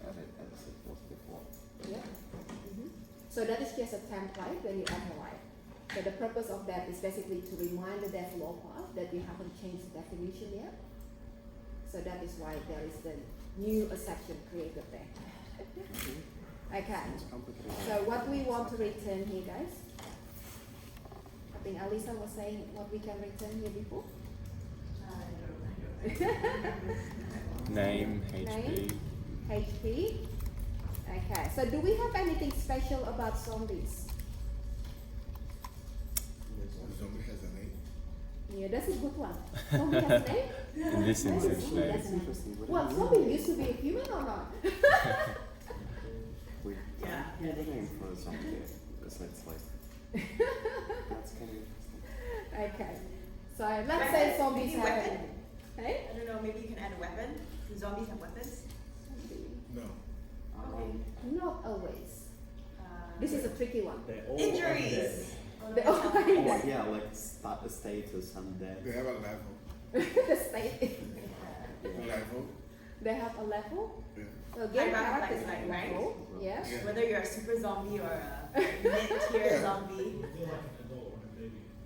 as it was before. Yeah. So that is just a template when you override. So the purpose of that is basically to remind the developer that you haven't changed the definition yet. So that is why there is the new exception created there. Okay. It's complicated. So what we want to return here, guys? I think Alisa was saying what we can return here before. Name, HP. Name. HP. Okay. So do we have anything special about zombies? Zombie has a name. Yeah, that's a good one. Zombie has a name? In this Maybe instance, zombie no. has a name. Interesting. What Well, is zombie used to be a human or not? We Yeah. don't have a name for a zombie. So it's like that's kind of interesting. Okay. So let's say zombies Maybe have a weapon? name. Hey? I don't know, maybe you can add a weapon. Do zombies have weapons? No. Not always. Uh, This is a tricky one. They're all Injuries. The, Oh, yeah, like status and that. They have a level. the state. Level. They have a level. Yeah. So game Hierarchy, characters like, have right? level. Yeah. Yeah. Whether you're a super zombie or a mid-tier Yeah. zombie.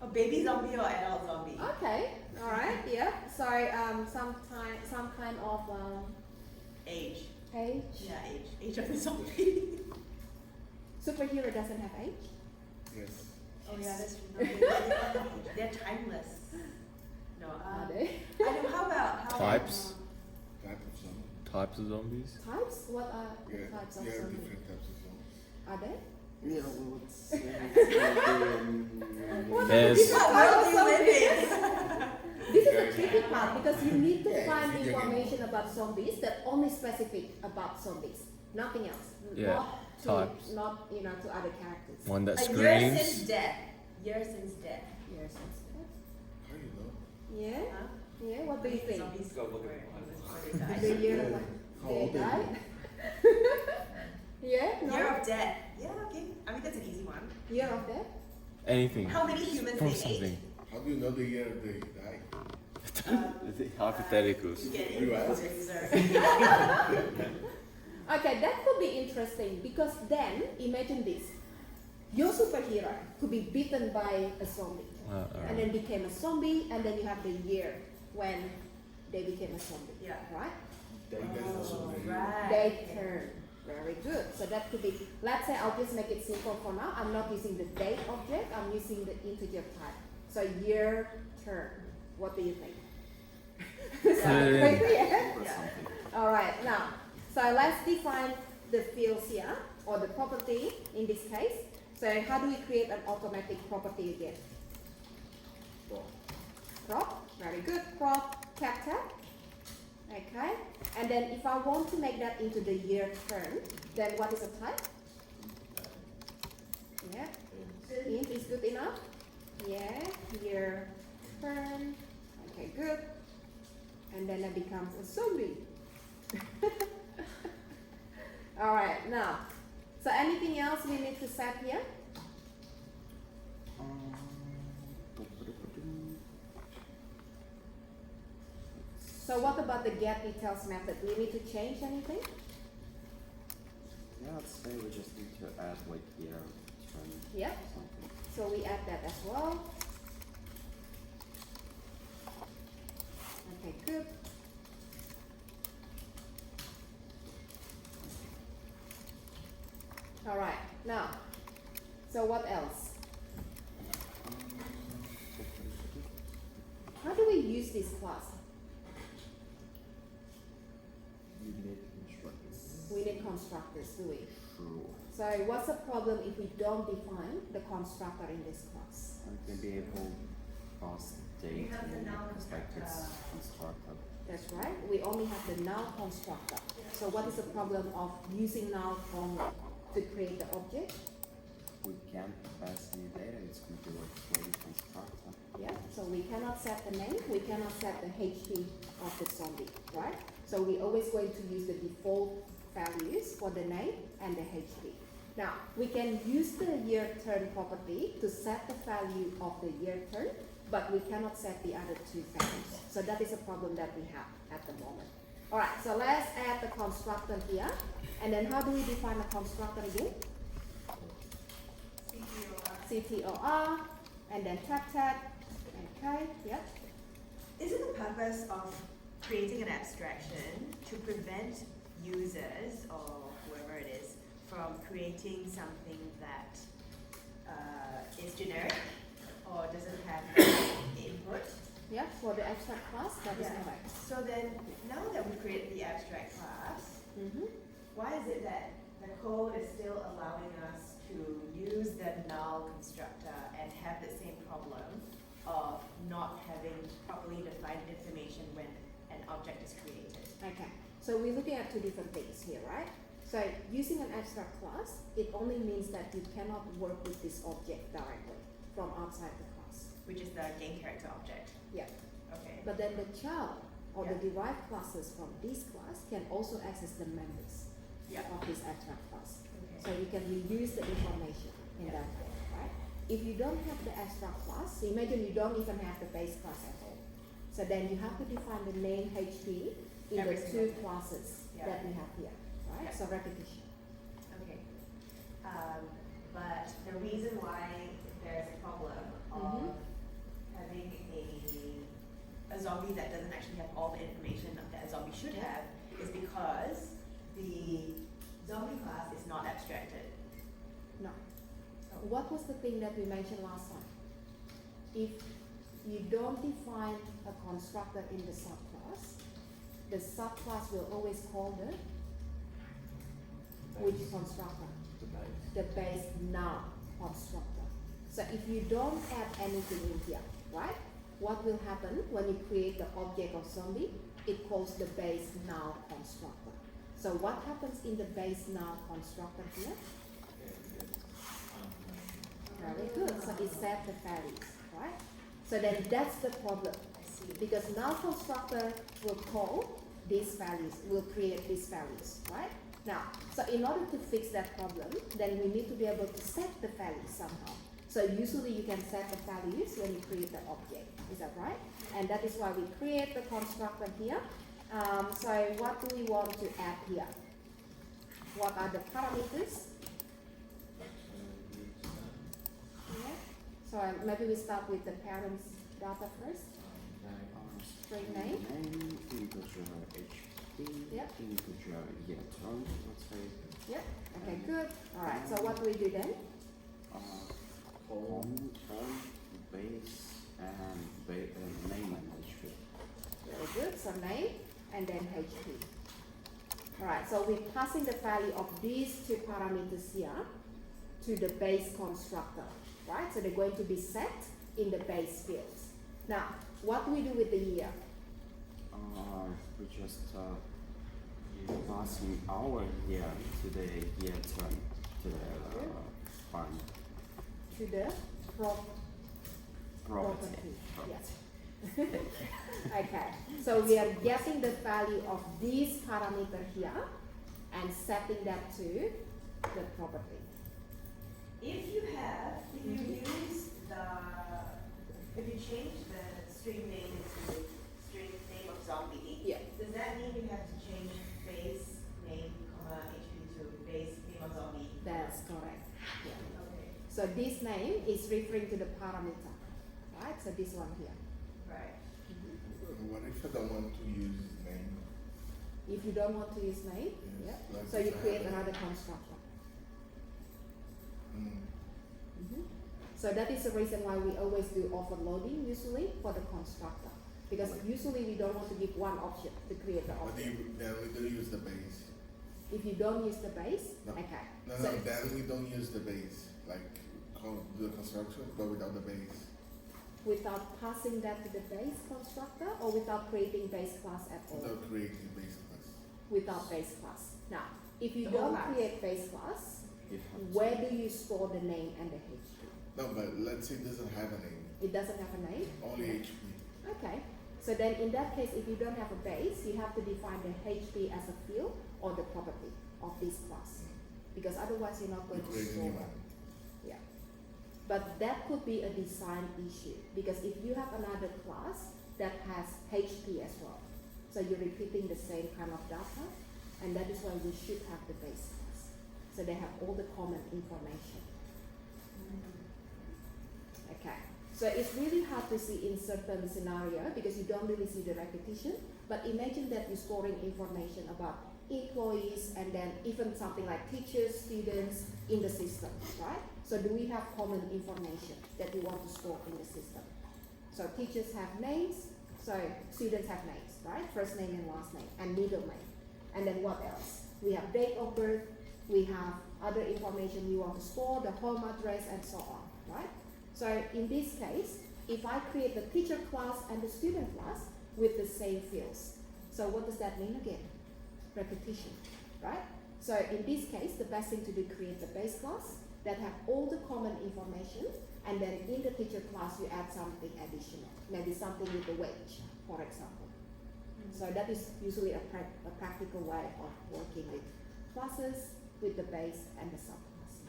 A baby zombie or adult zombie. Okay. All right. Yeah. So some kind of Age. age. Yeah, age. Age of the zombie. Superhero doesn't have age. Yes. Oh yeah, that's true. No, they're timeless. No, Are they? I don't. How about Types? Type of zombie. Types of zombies. Types? What are the Yeah. types of Yeah, zombies? different types of zombies. Are they? Yeah, well, it's like There's What world do you live in? This is the tricky part because you need to Yeah, find video game. information about zombies that only specific about zombies, nothing else. Yeah, Not to, types. not to other characters. one that A year since screams. death. Year since death. Yes. How do you know? Yeah. Huh? Yeah. What do you think? Zombies Go look at were- mine. before they died. The year when How they old are died. you? Yeah. No. Year of death. Yeah, okay. I mean, that's an easy one. Year of death. Anything. How many humans From they something. How do you know the year they died? Hypotheticals. You get it. You ask? Okay, that could be interesting because then imagine this: your superhero could be bitten by a zombie and then became a zombie, and then you have the year when they became a zombie. Yeah. Right? Oh, right. They turn. Very good. So that could be, let's say I'll just make it simple for now. I'm not using the date object, I'm using the integer type. So year turn. What do you think? Yeah. Alright, now, so let's define the fields here, or the property in this case. So how do we create an automatic property again? Prog. Very good. Prog cat tag. Okay, and then if I want to make that into the year turn, then what is the type? Yeah, int is good enough. Yeah, year turn. Okay, good. And then it becomes a zombie. All right, now, so anything else we need to set here? So what about the get details method? Do we need to change anything? Yeah, I'd say we just need to add like year, turn, Yeah. something. So we add that as well. Okay, good. All right, now, so what else? How do we use this class? You need constructors. We need constructors, do we? True. So what's the problem if we don't define the constructor in this class? And maybe able pass date You have the and noun like it's constructor. constructed. That's right, we only have the now constructor. So what is the problem of using now only to create the object? We can't pass any data, it's going to be like fully constructed. Yeah, so we cannot set the name, we cannot set the HP of the zombie, right? So we're always going to use the default values for the name and the HP. Now, we can use the year turn property to set the value of the year turn, but we cannot set the other two values. So that is a problem that we have at the moment. All right, so let's add the constructor here. And then how do we define a constructor again? CTOR, and then tap tap. Okay, yep. Isn't the purpose of creating an abstraction to prevent users or whoever it is from creating something that is generic or doesn't have input? Yeah, for the abstract class, that is Yeah. correct. So then, now that we created the abstract class, Mm-hmm. why is it that the code is still allowing us to use the null constructor and have the same problem of not having properly defined information when an object is created? Okay, so we're looking at two different things here, right? So using an abstract class, it only means that you cannot work with this object directly from outside the class. Which is the game character object. Yeah. Okay. But then the child or the Yeah. derived classes from this class can also access the members Yeah. of this abstract class. Okay. So you can reuse the information in Yeah. that way, right? If you don't have the abstract class, so imagine you don't even have the base class at all. So then you have to define the name HP in Every the single two time. classes Yeah. that we have here, right? Yeah. So repetition. Okay. But the reason why there's a problem of Mhm. having a zombie that doesn't actually have all the information that a zombie should Yeah. have is because the zombie class is not abstracted. No. What was the thing that we mentioned last time? If you don't define a constructor in the subclass, the subclass will always call the which constructor? The base. The base null constructor. So if you don't add anything in here, right? What will happen when you create the object of zombie? It calls the base null constructor. So what happens in the base null constructor here? Very good. So it sets the values, right? So then that's the problem. I see. Because null constructor will call these values, will create these values, right? Now, so in order to fix that problem, then we need to be able to set the values somehow. So usually you can set the values when you create the object. Is that right? And that is why we create the constructor here. So what do we want to add here? What are the parameters? Yeah. So maybe we start with the parents' data first. String name. Name, integer HP, Yep. integer year term, let's say. Yep. Okay, good. All right. So what do we do then? Home, base, and name and HP. Very good. So name and then HP. All right. So we're passing the value of these two parameters here to the base constructor, right? So they're going to be set in the base fields. Now, what do we do with the year? We just passing our year to the year term, to the farm To the property. Yes. Okay. So we are getting the value of these parameter here and setting that to the property. If you change the string name into string name of zombie, Yeah. does that mean you have to change base name, HP to base name of zombie? That's correct. Yeah. Okay, So this name is referring to the parameter, right? So this one here. right. What if I don't want to use his name? If you don't want to use name, Yes, yeah. like So you if I create have another constructor. Mm. So that is the reason why we always do overloading usually for the constructor. Because usually we don't want to give one option to create the But object. then we don't use the base. If you don't use the base, No. okay. No, So no, then we don't use the base. Like, do the construction, but without the base. without passing that to the base constructor or without creating base class at all? Without creating base class. Without base class. Now, if you The whole don't class. create base class, You have to- where do you store the name and the HP? No, but let's say it doesn't have a name. It doesn't have a name? Only HP. Okay. So then in that case, if you don't have a base, you have to define the HP as a field or the property of this class. Because otherwise you're not We going to create a store new that. one. Yeah. But that could be a design issue because if you have another class that has HP as well, so you're repeating the same kind of data, and that is why we should have the base class. So they have all the common information. Okay, so it's really hard to see in certain scenario because you don't really see the repetition. But imagine that you're storing information about employees and then even something like teachers, students in the system, right? So do we have common information that we want to store in the system? So teachers have names, so students have names, right? First name and last name and middle name. And then what else? We have date of birth, we have other information we want to store, the home address and so on, right? So in this case, if I create the teacher class and the student class with the same fields, so what does that mean again? Repetition, right? So in this case, the best thing to do is create the base class that have all the common information, and then in the teacher class you add something additional, maybe something with the wage, for example. So that is usually a practical way of working with classes, with the base and the subclasses.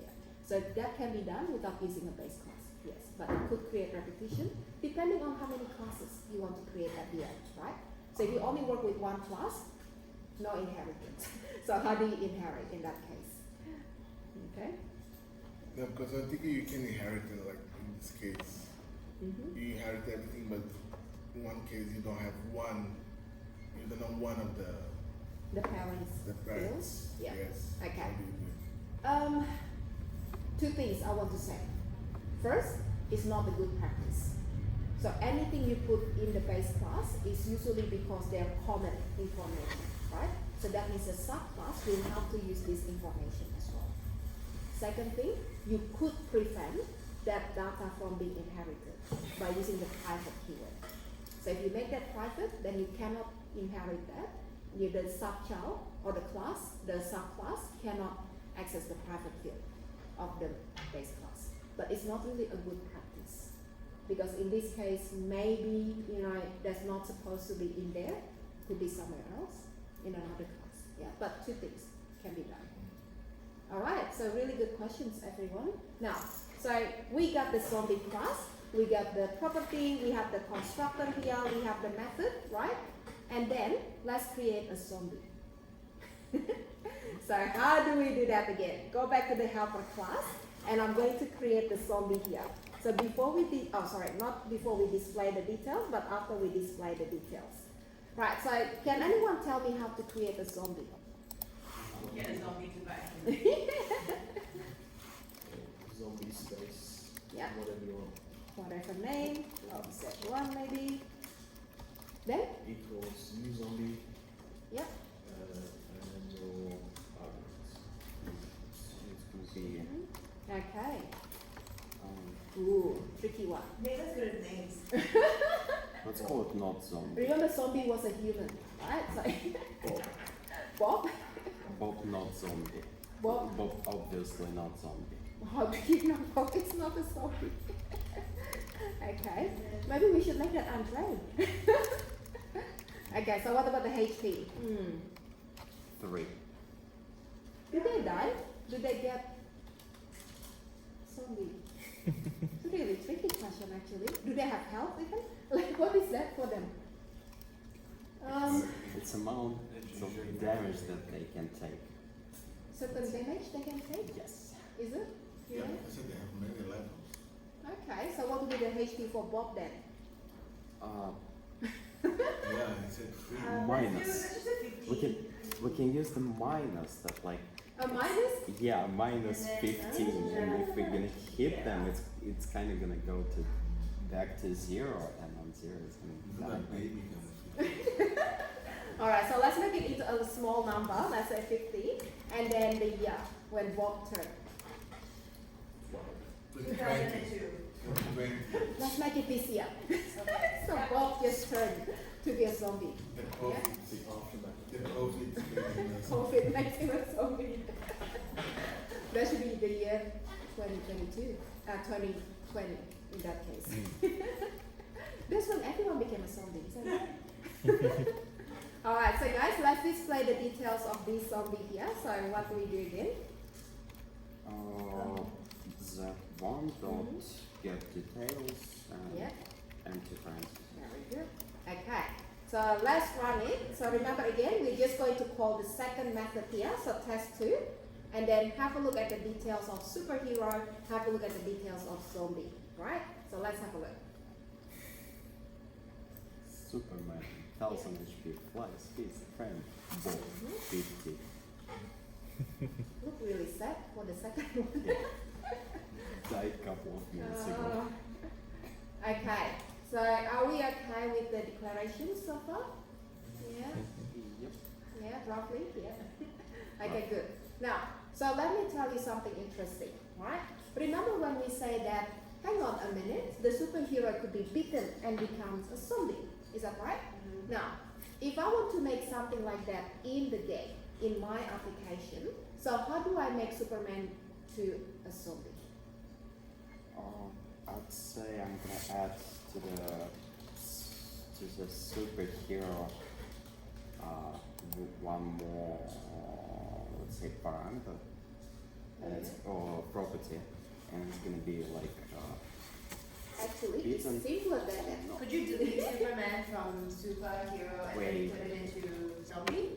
Yeah. So that can be done without using a base class, yes. But it could create repetition depending on how many classes you want to create at the end, right? So if you only work with one class, no inheritance. So how do you inherit in that case? Okay. No, because I'm thinking you can inherit it, like in this case. Mm-hmm. You inherit everything, but in one case you don't have one. You don't know one of the parents. parents. Yeah. Yes. Okay. How do you do it? Two things I want to say. First, it's not a good practice. So anything you put in the base class is usually because they're common information, right? So that means a subclass will have to use this information as well. Second thing, you could prevent that data from being inherited by using the private keyword. So if you make that private, then you cannot inherit that. The subchild or the class, the subclass cannot access the private field of the base class. But it's not really a good practice. Because in this case, maybe, that's not supposed to be in there, could be somewhere else, in another class. Yeah, but two things can be done. All right, so really good questions, everyone. Now, so we got the zombie class, we got the property, we have the constructor here, we have the method, right? And then let's create a zombie. So how do we do that again? Go back to the helper class, and I'm going to create the zombie here. So before we not before we display the details, but after we display the details. Right, so can anyone tell me how to create a zombie? Get a zombie to buy. Zombie space. Yeah. Whatever you want. Whatever name, I'll set one maybe. Then? Equals new zombie. Yep. And then your arguments. It's gonna be Okay. Ooh, tricky one. Make us good at names. let's call it not zombie. Remember, zombie was a human, right? So Bob. Bob not zombie. Bob. Bob obviously not zombie. How do you know Bob is not a zombie? Okay. Maybe we should make that Andre. Okay, so what about the HP? 3. Did they die? Did they get zombie? It's a really tricky question actually. Do they have health even? Like what is that for them? It's amount of damage that they can take. Certain damage they can take? Yes. Is it? Yeah, I said they have many levels. Okay, so what would be the HP for Bob then? Yeah, I said 3. Minus. Let's just say 15. We can use the minus that like A minus? yeah minus And then- 15, and if we're gonna hit them, it's kind of gonna go to back to 0, and on 0 it's gonna That die. baby kind of Alright, so let's make it into a small number, let's say 50, and then the year when Bob turned. 2002. 20. Let's make it this year. So Bob just turned to be a zombie. The Yeah. COVID experience. COVID makes him a zombie. That should be the year 2022, 2020 in that case. That's when everyone became a zombie, isn't it? Alright, so guys, let's display the details of this zombie here. So what do we do again? Z1 dot get details and Yeah. empty parentheses. Very good. Okay, so let's run it. So remember again, we're just going to call the second method here, so test 2. And then have a look at the details of superhero, have a look at the details of zombie. right? So let's have a look. Superman, 1000 HP, flies, his friend, ball, 50. Look really sad for the second one. Died couple of minutes ago. Okay, so are we okay with the declarations so far? Yeah? Yep. Yeah, roughly, yeah. Okay, good. Now, so let me tell you something interesting, right? Remember when we say that, hang on a minute, the superhero could be beaten and becomes a zombie. Is that right? Now, if I want to make something like that in the game, in my application, so how do I make Superman to a zombie? I'd say I'm gonna add to the superhero one more, let's say, parameter, and it's, or property, and it's gonna be like Actually, it's beaten. simpler than that. Could you delete Superman from superhero and then Wait. put it into zombie?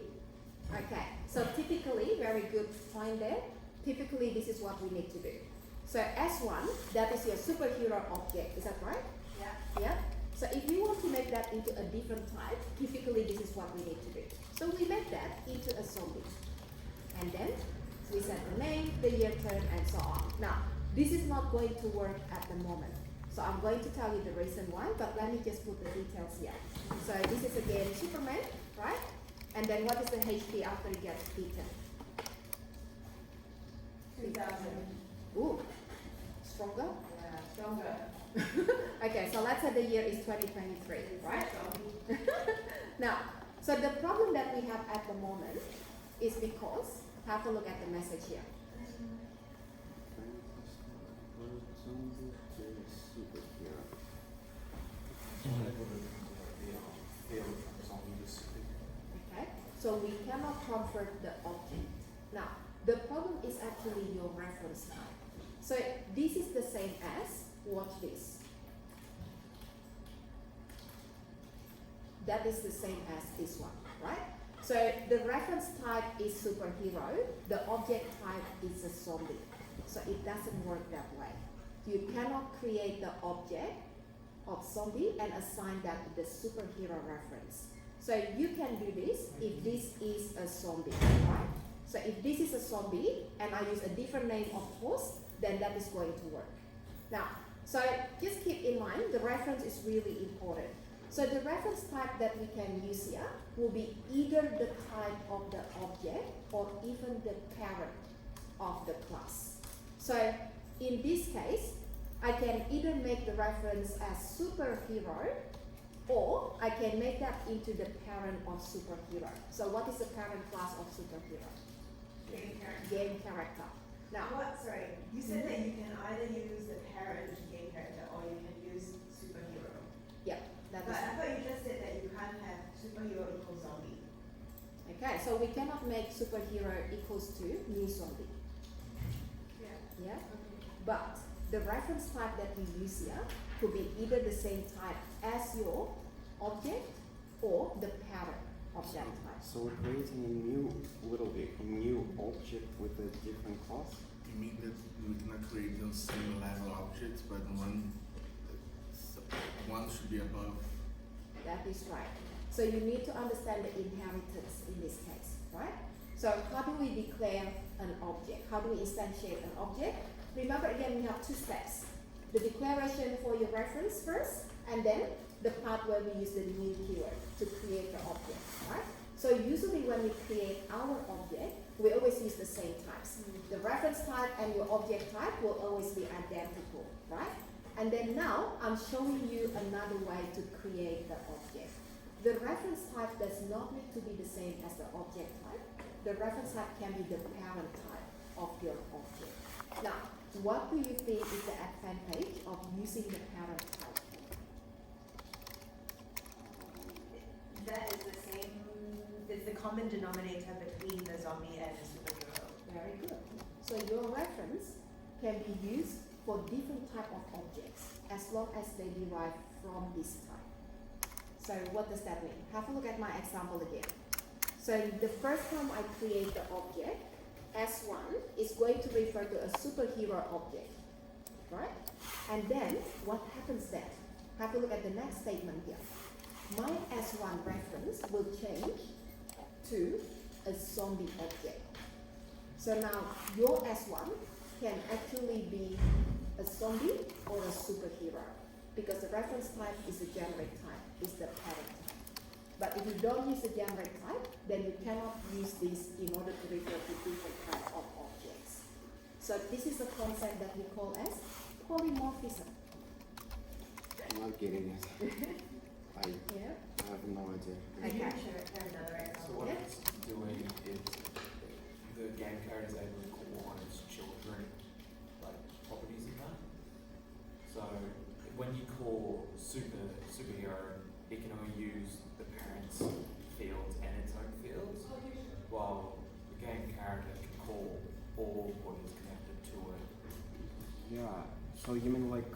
Okay, so typically, very good point there. Typically, this is what we need to do. So S1, that is your superhero object, is that right? Yeah. Yeah. So if you want to make that into a different type, typically this is what we need to do. So we make that into a zombie. And then we set the name, the year term, and so on. Now, this is not going to work at the moment. So I'm going to tell you the reason why, but let me just put the details here. So this is again Superman, right? And then what is the HP after he gets beaten? 2000. Ooh, stronger? Yeah, stronger. Okay, so let's say the year is 2023, right? Zombie. Now, so the problem that we have at the moment is because, have a look at the message here. Zombie to superhero. Okay, so we cannot convert the object. Now, the problem is actually your reference type. So this is the same as, watch this. That is the same as this one, right? So the reference type is superhero, the object type is a zombie. So it doesn't work that way. You cannot create the object of zombie and assign that to the superhero reference. So you can do this if this is a zombie, right? So if this is a zombie and I use a different name of host, then that is going to work. Now, so just keep in mind the reference is really important. So the reference type that we can use here will be either the type of the object or even the parent of the class. So in this case, I can either make the reference as superhero or I can make that into the parent of superhero. So what is the parent class of superhero? Game character. Game character. Now, What? Sorry, you said that you can either use the parent game character or you can use superhero. yeah, that But is I thought you just said that you can't have superhero equals zombie. okay. So we cannot make superhero equals to new zombie. Yeah. Yeah. Okay. But the reference type that you use here could be either the same type as your object or the parent of that type. So we're creating a new a new object with a different class. You mean that we cannot create those same level objects, but one should be above. That is right. So you need to understand the inheritance in this case, right? So how do we declare an object? How do we instantiate an object? Remember again, we have two steps. The declaration for your reference first, and then the part where we use the new keyword to create the object, right? So usually when we create our object, we always use the same types. The reference type and your object type will always be identical, right? And then now I'm showing you another way to create the object. The reference type does not need to be the same as the object type. The reference type can be the parent type of your object. Now, what do you think is the advantage of using the parent type? That is the same, it's the common denominator between the zombie and the superhero. Very good. So your reference can be used for different type of objects as long as they derive from this type. So what does that mean? Have a look at my example again. So the first time I create the object, S1 is going to refer to a superhero object. right? And then what happens then? Have a look at the next statement here. My S1 reference will change to a zombie object. So now your S1 can actually be a zombie or a superhero because the reference type is the generic type, is the parent type. But if you don't use the generic type, then you cannot use this in order to refer to different types of objects. So this is a concept that we call as polymorphism. I'm not getting it. Yeah. I have no idea. Okay. Sure, there's another So example. what Yeah. it's doing is the game character is able to call on its children, like properties in that. So when you call superhero, it can only use the parent's fields and its own fields, while the game character can call all what is connected to it. Yeah. So you mean like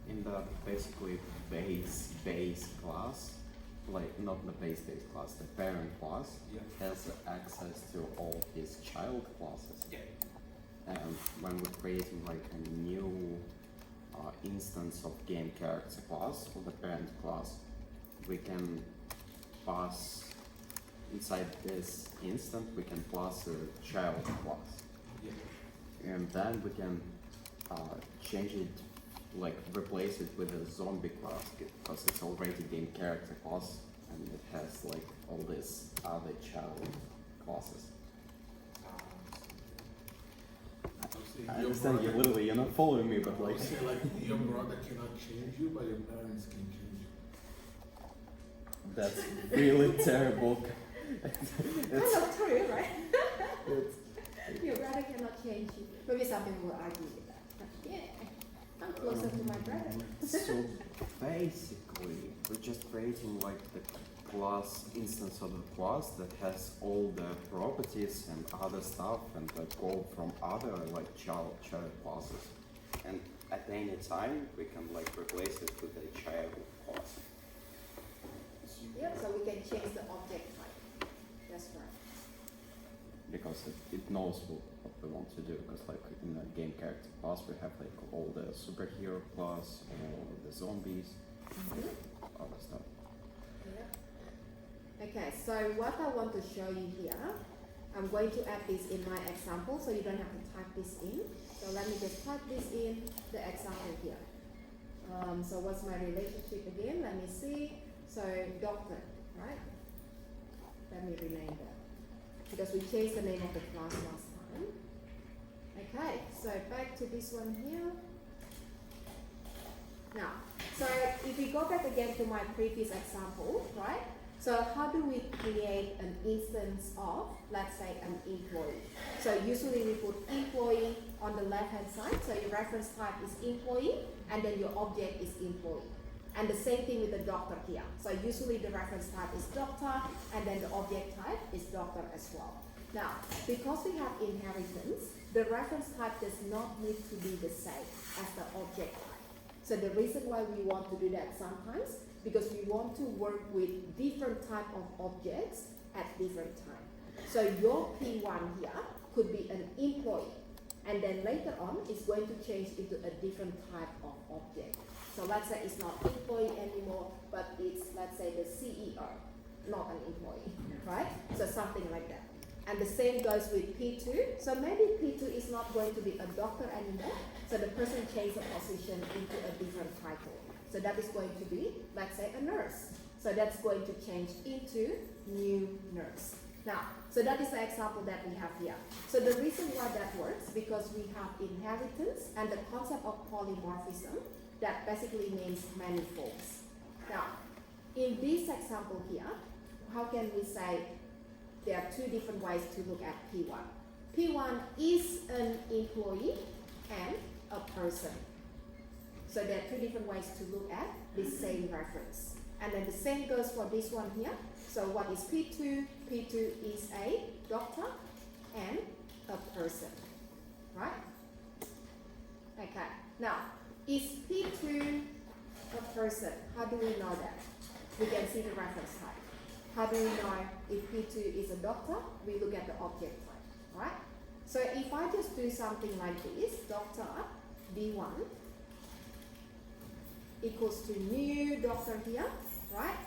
in the basically base class, like not the base class, the parent class Yeah. has access to all his child classes. Yeah. And when we're creating like a new instance of game character class or the parent class, we can pass inside this instance we can pass a child class, Yeah. and then we can change it, like replace it with a zombie class because it's already game character class and it has like all these other child classes. I understand you literally, you're not following me, but like. Say like your brother cannot change you, but your parents can change you. That's really terrible. Kind of true, right? Your brother cannot change you. Maybe some people will argue with that. But yeah, I'm closer to my brother. So basically, we're just creating like the class instance of the class that has all the properties and other stuff and that go from other like child classes. And at any time, we can like replace it with a child class. Yeah, so we can change the object type. That's right. Because it knows what we want to do. Because like in the game character class, we have like all the superhero class, or the zombies, other stuff. Yeah. Okay, so what I want to show you here, I'm going to add this in my example so you don't have to type this in. So let me just type this in the example here. So what's my relationship again? Let me see. So doctor, right? Let me rename that because we changed the name of the class last time. Okay, so back to this one here. Now, so if we go back again to my previous example, right? So how do we create an instance of, let's say, an employee? So usually we put employee on the left-hand side. So your reference type is employee, and then your object is employee. And the same thing with the doctor here. So usually the reference type is doctor, and then the object type is doctor as well. Now, because we have inheritance, the reference type does not need to be the same as the object type. So the reason why we want to do that sometimes, because we want to work with different type of objects at different time. So your P1 here could be an employee, and then later on it's going to change into a different type of object. So let's say it's not employee anymore, but it's, let's say, the CEO, not an employee, right? So something like that. And the same goes with P2. So maybe P2 is not going to be a doctor anymore, so the person changes the position into a different title. So that is going to be, let's say, a nurse. So that's going to change into new nurse. Now, so that is the example that we have here. So the reason why that works, because we have inheritance and the concept of polymorphism, that basically means manifolds. Now, in this example here, how can we say there are two different ways to look at P1? P1 is an employee and a person. So there are two different ways to look at the same reference. And then the same goes for this one here. So what is P2? P2 is a doctor and a person, right? Okay, now, is P2 a person? How do we know that? We can see the reference type. How do we know if P2 is a doctor? We look at the object type, right? So if I just do something like this, doctor, D1 equals to new doctor here, right?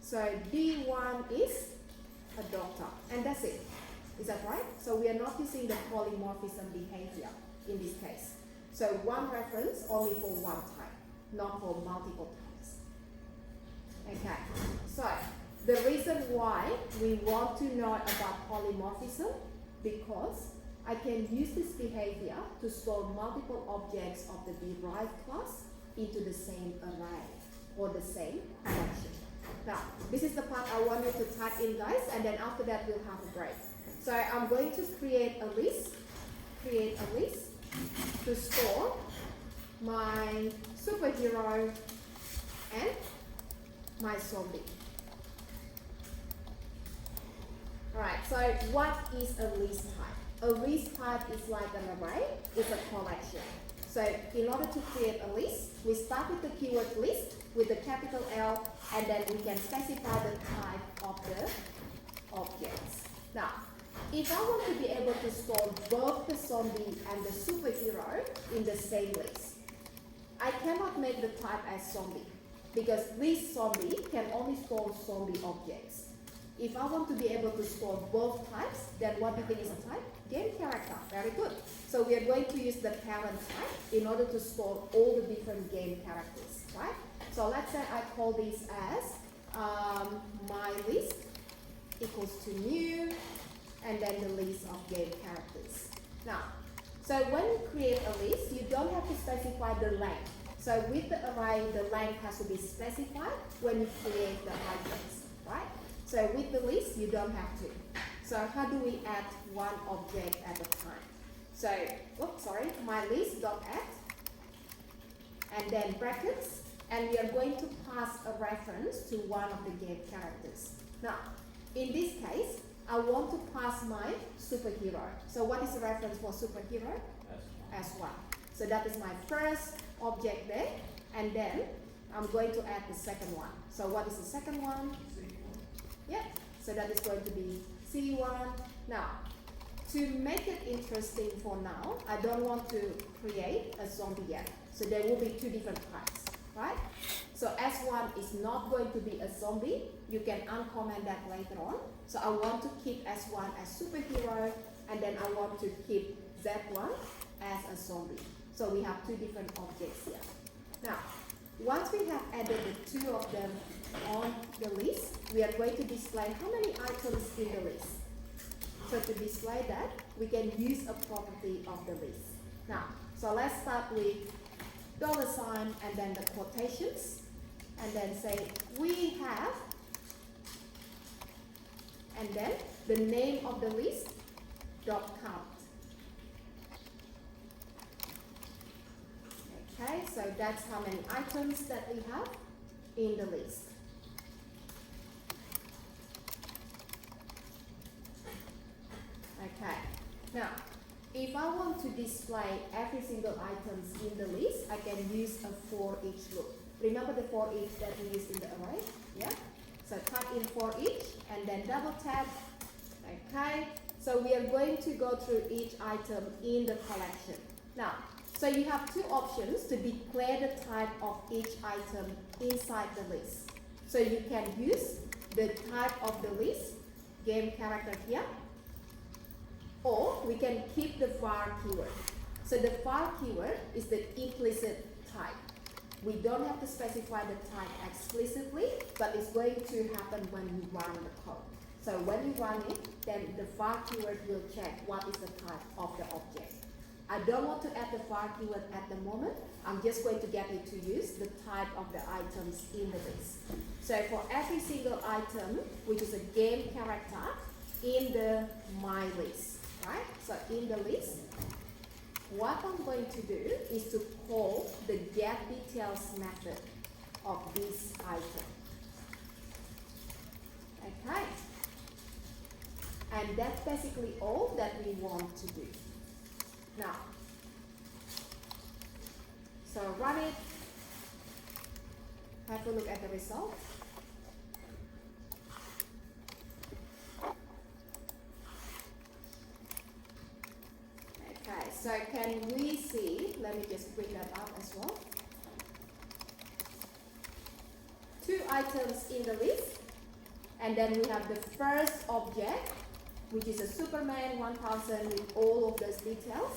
So D1 is a doctor, and that's it. Is that right? So we are not using the polymorphism behavior in this case. So one reference only for one type, not for multiple types. Okay, so the reason why we want to know about polymorphism, because I can use this behavior to store multiple objects of the derived class into the same array or the same collection. Now, this is the part I want you to type in, guys, and then after that we'll have a break. So I'm going to create a list to store my superhero and my zombie. Alright, so what is a list type? A list type is like an array, it's a collection. So in order to create a list, we start with the keyword list with the capital L, and then we can specify the type of the objects. Now, if I want to be able to store both the zombie and the superhero in the same list, I cannot make the type as zombie, because this zombie can only store zombie objects. If I want to be able to store both types, then what do you think is a type? Game character. Very good. So we are going to use the parent type in order to store all the different game characters, right? So let's say I call this as my list equals to new, and then the list of game characters. Now, so when you create a list, you don't have to specify the length. So with the array, the length has to be specified when you create the items, right? So with the list, you don't have to. So how do we add one object at a time? So, my list dot add, and then brackets, and we are going to pass a reference to one of the game characters. Now, in this case, I want to pass my superhero. So what is the reference for superhero? S1. So that is my first object there, and then I'm going to add the second one. So what is the second one? Yeah, so that is going to be C1. Now, to make it interesting for now, I don't want to create a zombie yet. So there will be two different types, right? So S1 is not going to be a zombie. You can uncomment that later on. So I want to keep S1 as superhero, and then I want to keep Z1 as a zombie. So we have two different objects here. Now, once we have added the two of them on the list, we are going to display how many items in the list. So to display that, we can use a property of the list. Now, so let's start with $, and then the quotations, and then say we have, and then the name of the list dot count. Okay, so that's how many items that we have in the list. Okay, now if I want to display every single items in the list, I can use a for each loop. Remember the for each that we used in the array? Yeah? So type in for each and then double tap. Okay, so we are going to go through each item in the collection. Now, so you have two options to declare the type of each item inside the list. So you can use the type of the list, game character here, or we can keep the var keyword. So the var keyword is the implicit type. We don't have to specify the type explicitly, but it's going to happen when you run the code. So when you run it, then the var keyword will check what is the type of the object. I don't want to add the var keyword at the moment. I'm just going to get it to use the type of the items in the list. So for every single item, which is a game character, in the my list, right? So in the list, what I'm going to do is to call the get details method of this item. Okay. And that's basically all that we want to do. Now, so run it, have a look at the result. Okay, so can we we see, let me just bring that up as well. 2 items in the list, and then we have the first object, which is a Superman 1000 with all of those details,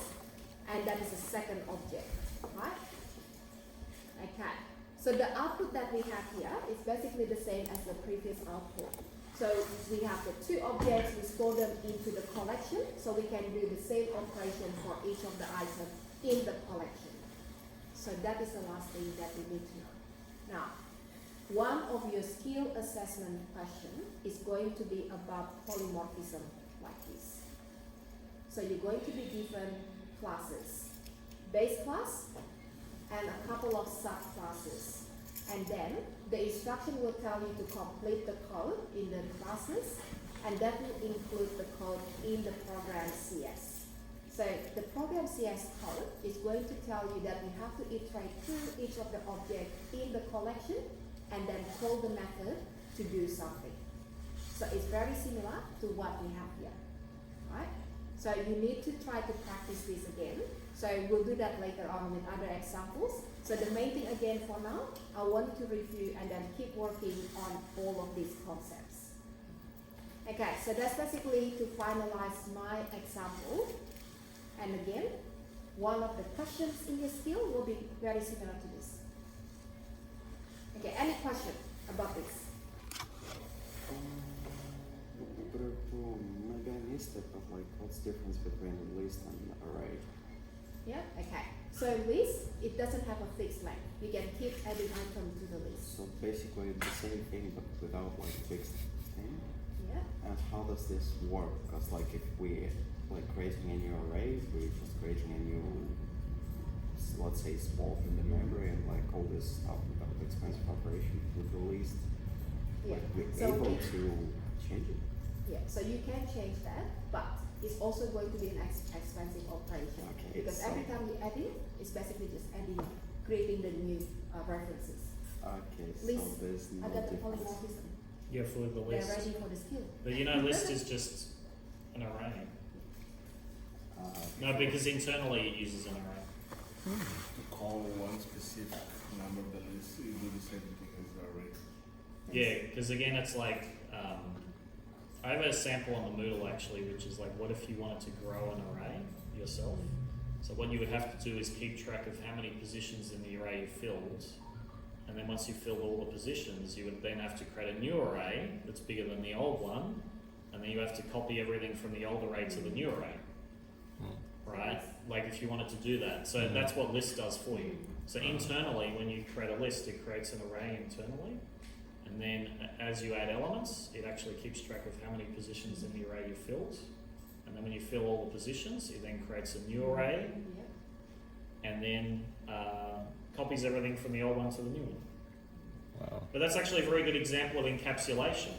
and that is the second object, right? Okay, so the output that we have here is basically the same as the previous output. So we have the 2 objects, we store them into the collection, so we can do the same operation for each of the items in the collection. So that is the last thing that we need to know. Now, one of your skill assessment question is going to be about polymorphism like this. So you're going to be given classes, base class and a couple of subclasses. And then the instruction will tell you to complete the code in the classes, and that will include the code in the program CS. So the program CS code is going to tell you that you have to iterate through each of the objects in the collection and then call the method to do something. So it's very similar to what we have here, right? So you need to try to practice this again. So we'll do that later on with other examples. So the main thing again for now, I want you to review and then keep working on all of these concepts. Okay, so that's basically to finalize my example. And again, one of the questions in your skill will be very similar to this. Okay, any question about this? Maybe I missed it, but like, what's the difference between list and array? Yeah, okay. So list, it doesn't have a fixed length. You can keep adding items to the list. So basically the same thing, but without like fixed thing. Yeah. And how does this work? Because like if we like creating a new array, we're just creating a new, let's say, spot in the memory and like all this stuff without expensive operation with the list. Yeah. Like, we're So able to change it. Yeah, so you can change that, but it's also going to be an expensive operation. Okay, Because so- every time you add it, it's basically just adding, creating the new references. Okay, so List, there's no I got the difference. polymorphism. Yeah, for the They're list. ready for the skill. But you know, list is just an array. No, Okay. because internally it uses an array. To call one specific number of the list, you do the same thing as the array. Yeah, because again, it's like, I have a sample on the Moodle actually, which is like, what if you wanted to grow an array yourself? So what you would have to do is keep track of how many positions in the array you filled. And then once you filled all the positions, you would then have to create a new array that's bigger than the old one. And then you have to copy everything from the old array to the new array. Right? Like if you wanted to do that. So that's what list does for you. So internally, when you create a list, it creates an array internally. And then as you add elements, it actually keeps track of how many positions in the array you filled. And then when you fill all the positions, it then creates a new array Yeah. and then copies everything from the old one to the new one. Wow. But that's actually a very good example of encapsulation,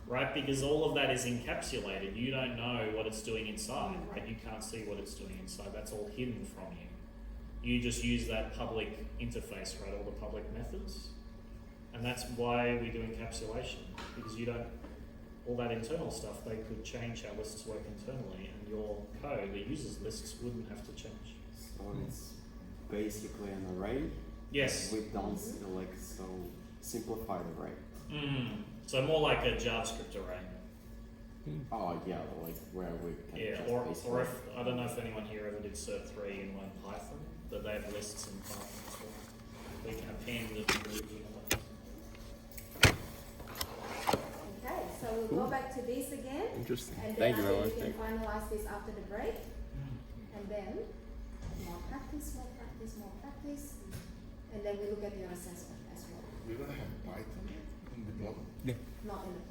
right? Because all of that is encapsulated. You don't know what it's doing inside, right? You can't see what it's doing inside. That's all hidden from you. You just use that public interface, right? All the public methods. And that's why we do encapsulation, because you don't, all that internal stuff, they could change how lists work internally, and your code that uses lists wouldn't have to change. So it's basically an array. Yes. We don't like so simplified array. So more like a JavaScript array. Oh yeah, like where we can Yeah, just or basically if, I don't know if anyone here ever did cert3 in one Python, but they have lists in Python as well. We can append the original. Okay, so we'll go back to this again. Interesting. And then Thank you I very think much. we can finalize this after the break. And then more practice, more practice, more practice. And then we look at your assessment as well. We're gonna have Python in the blog. Not in the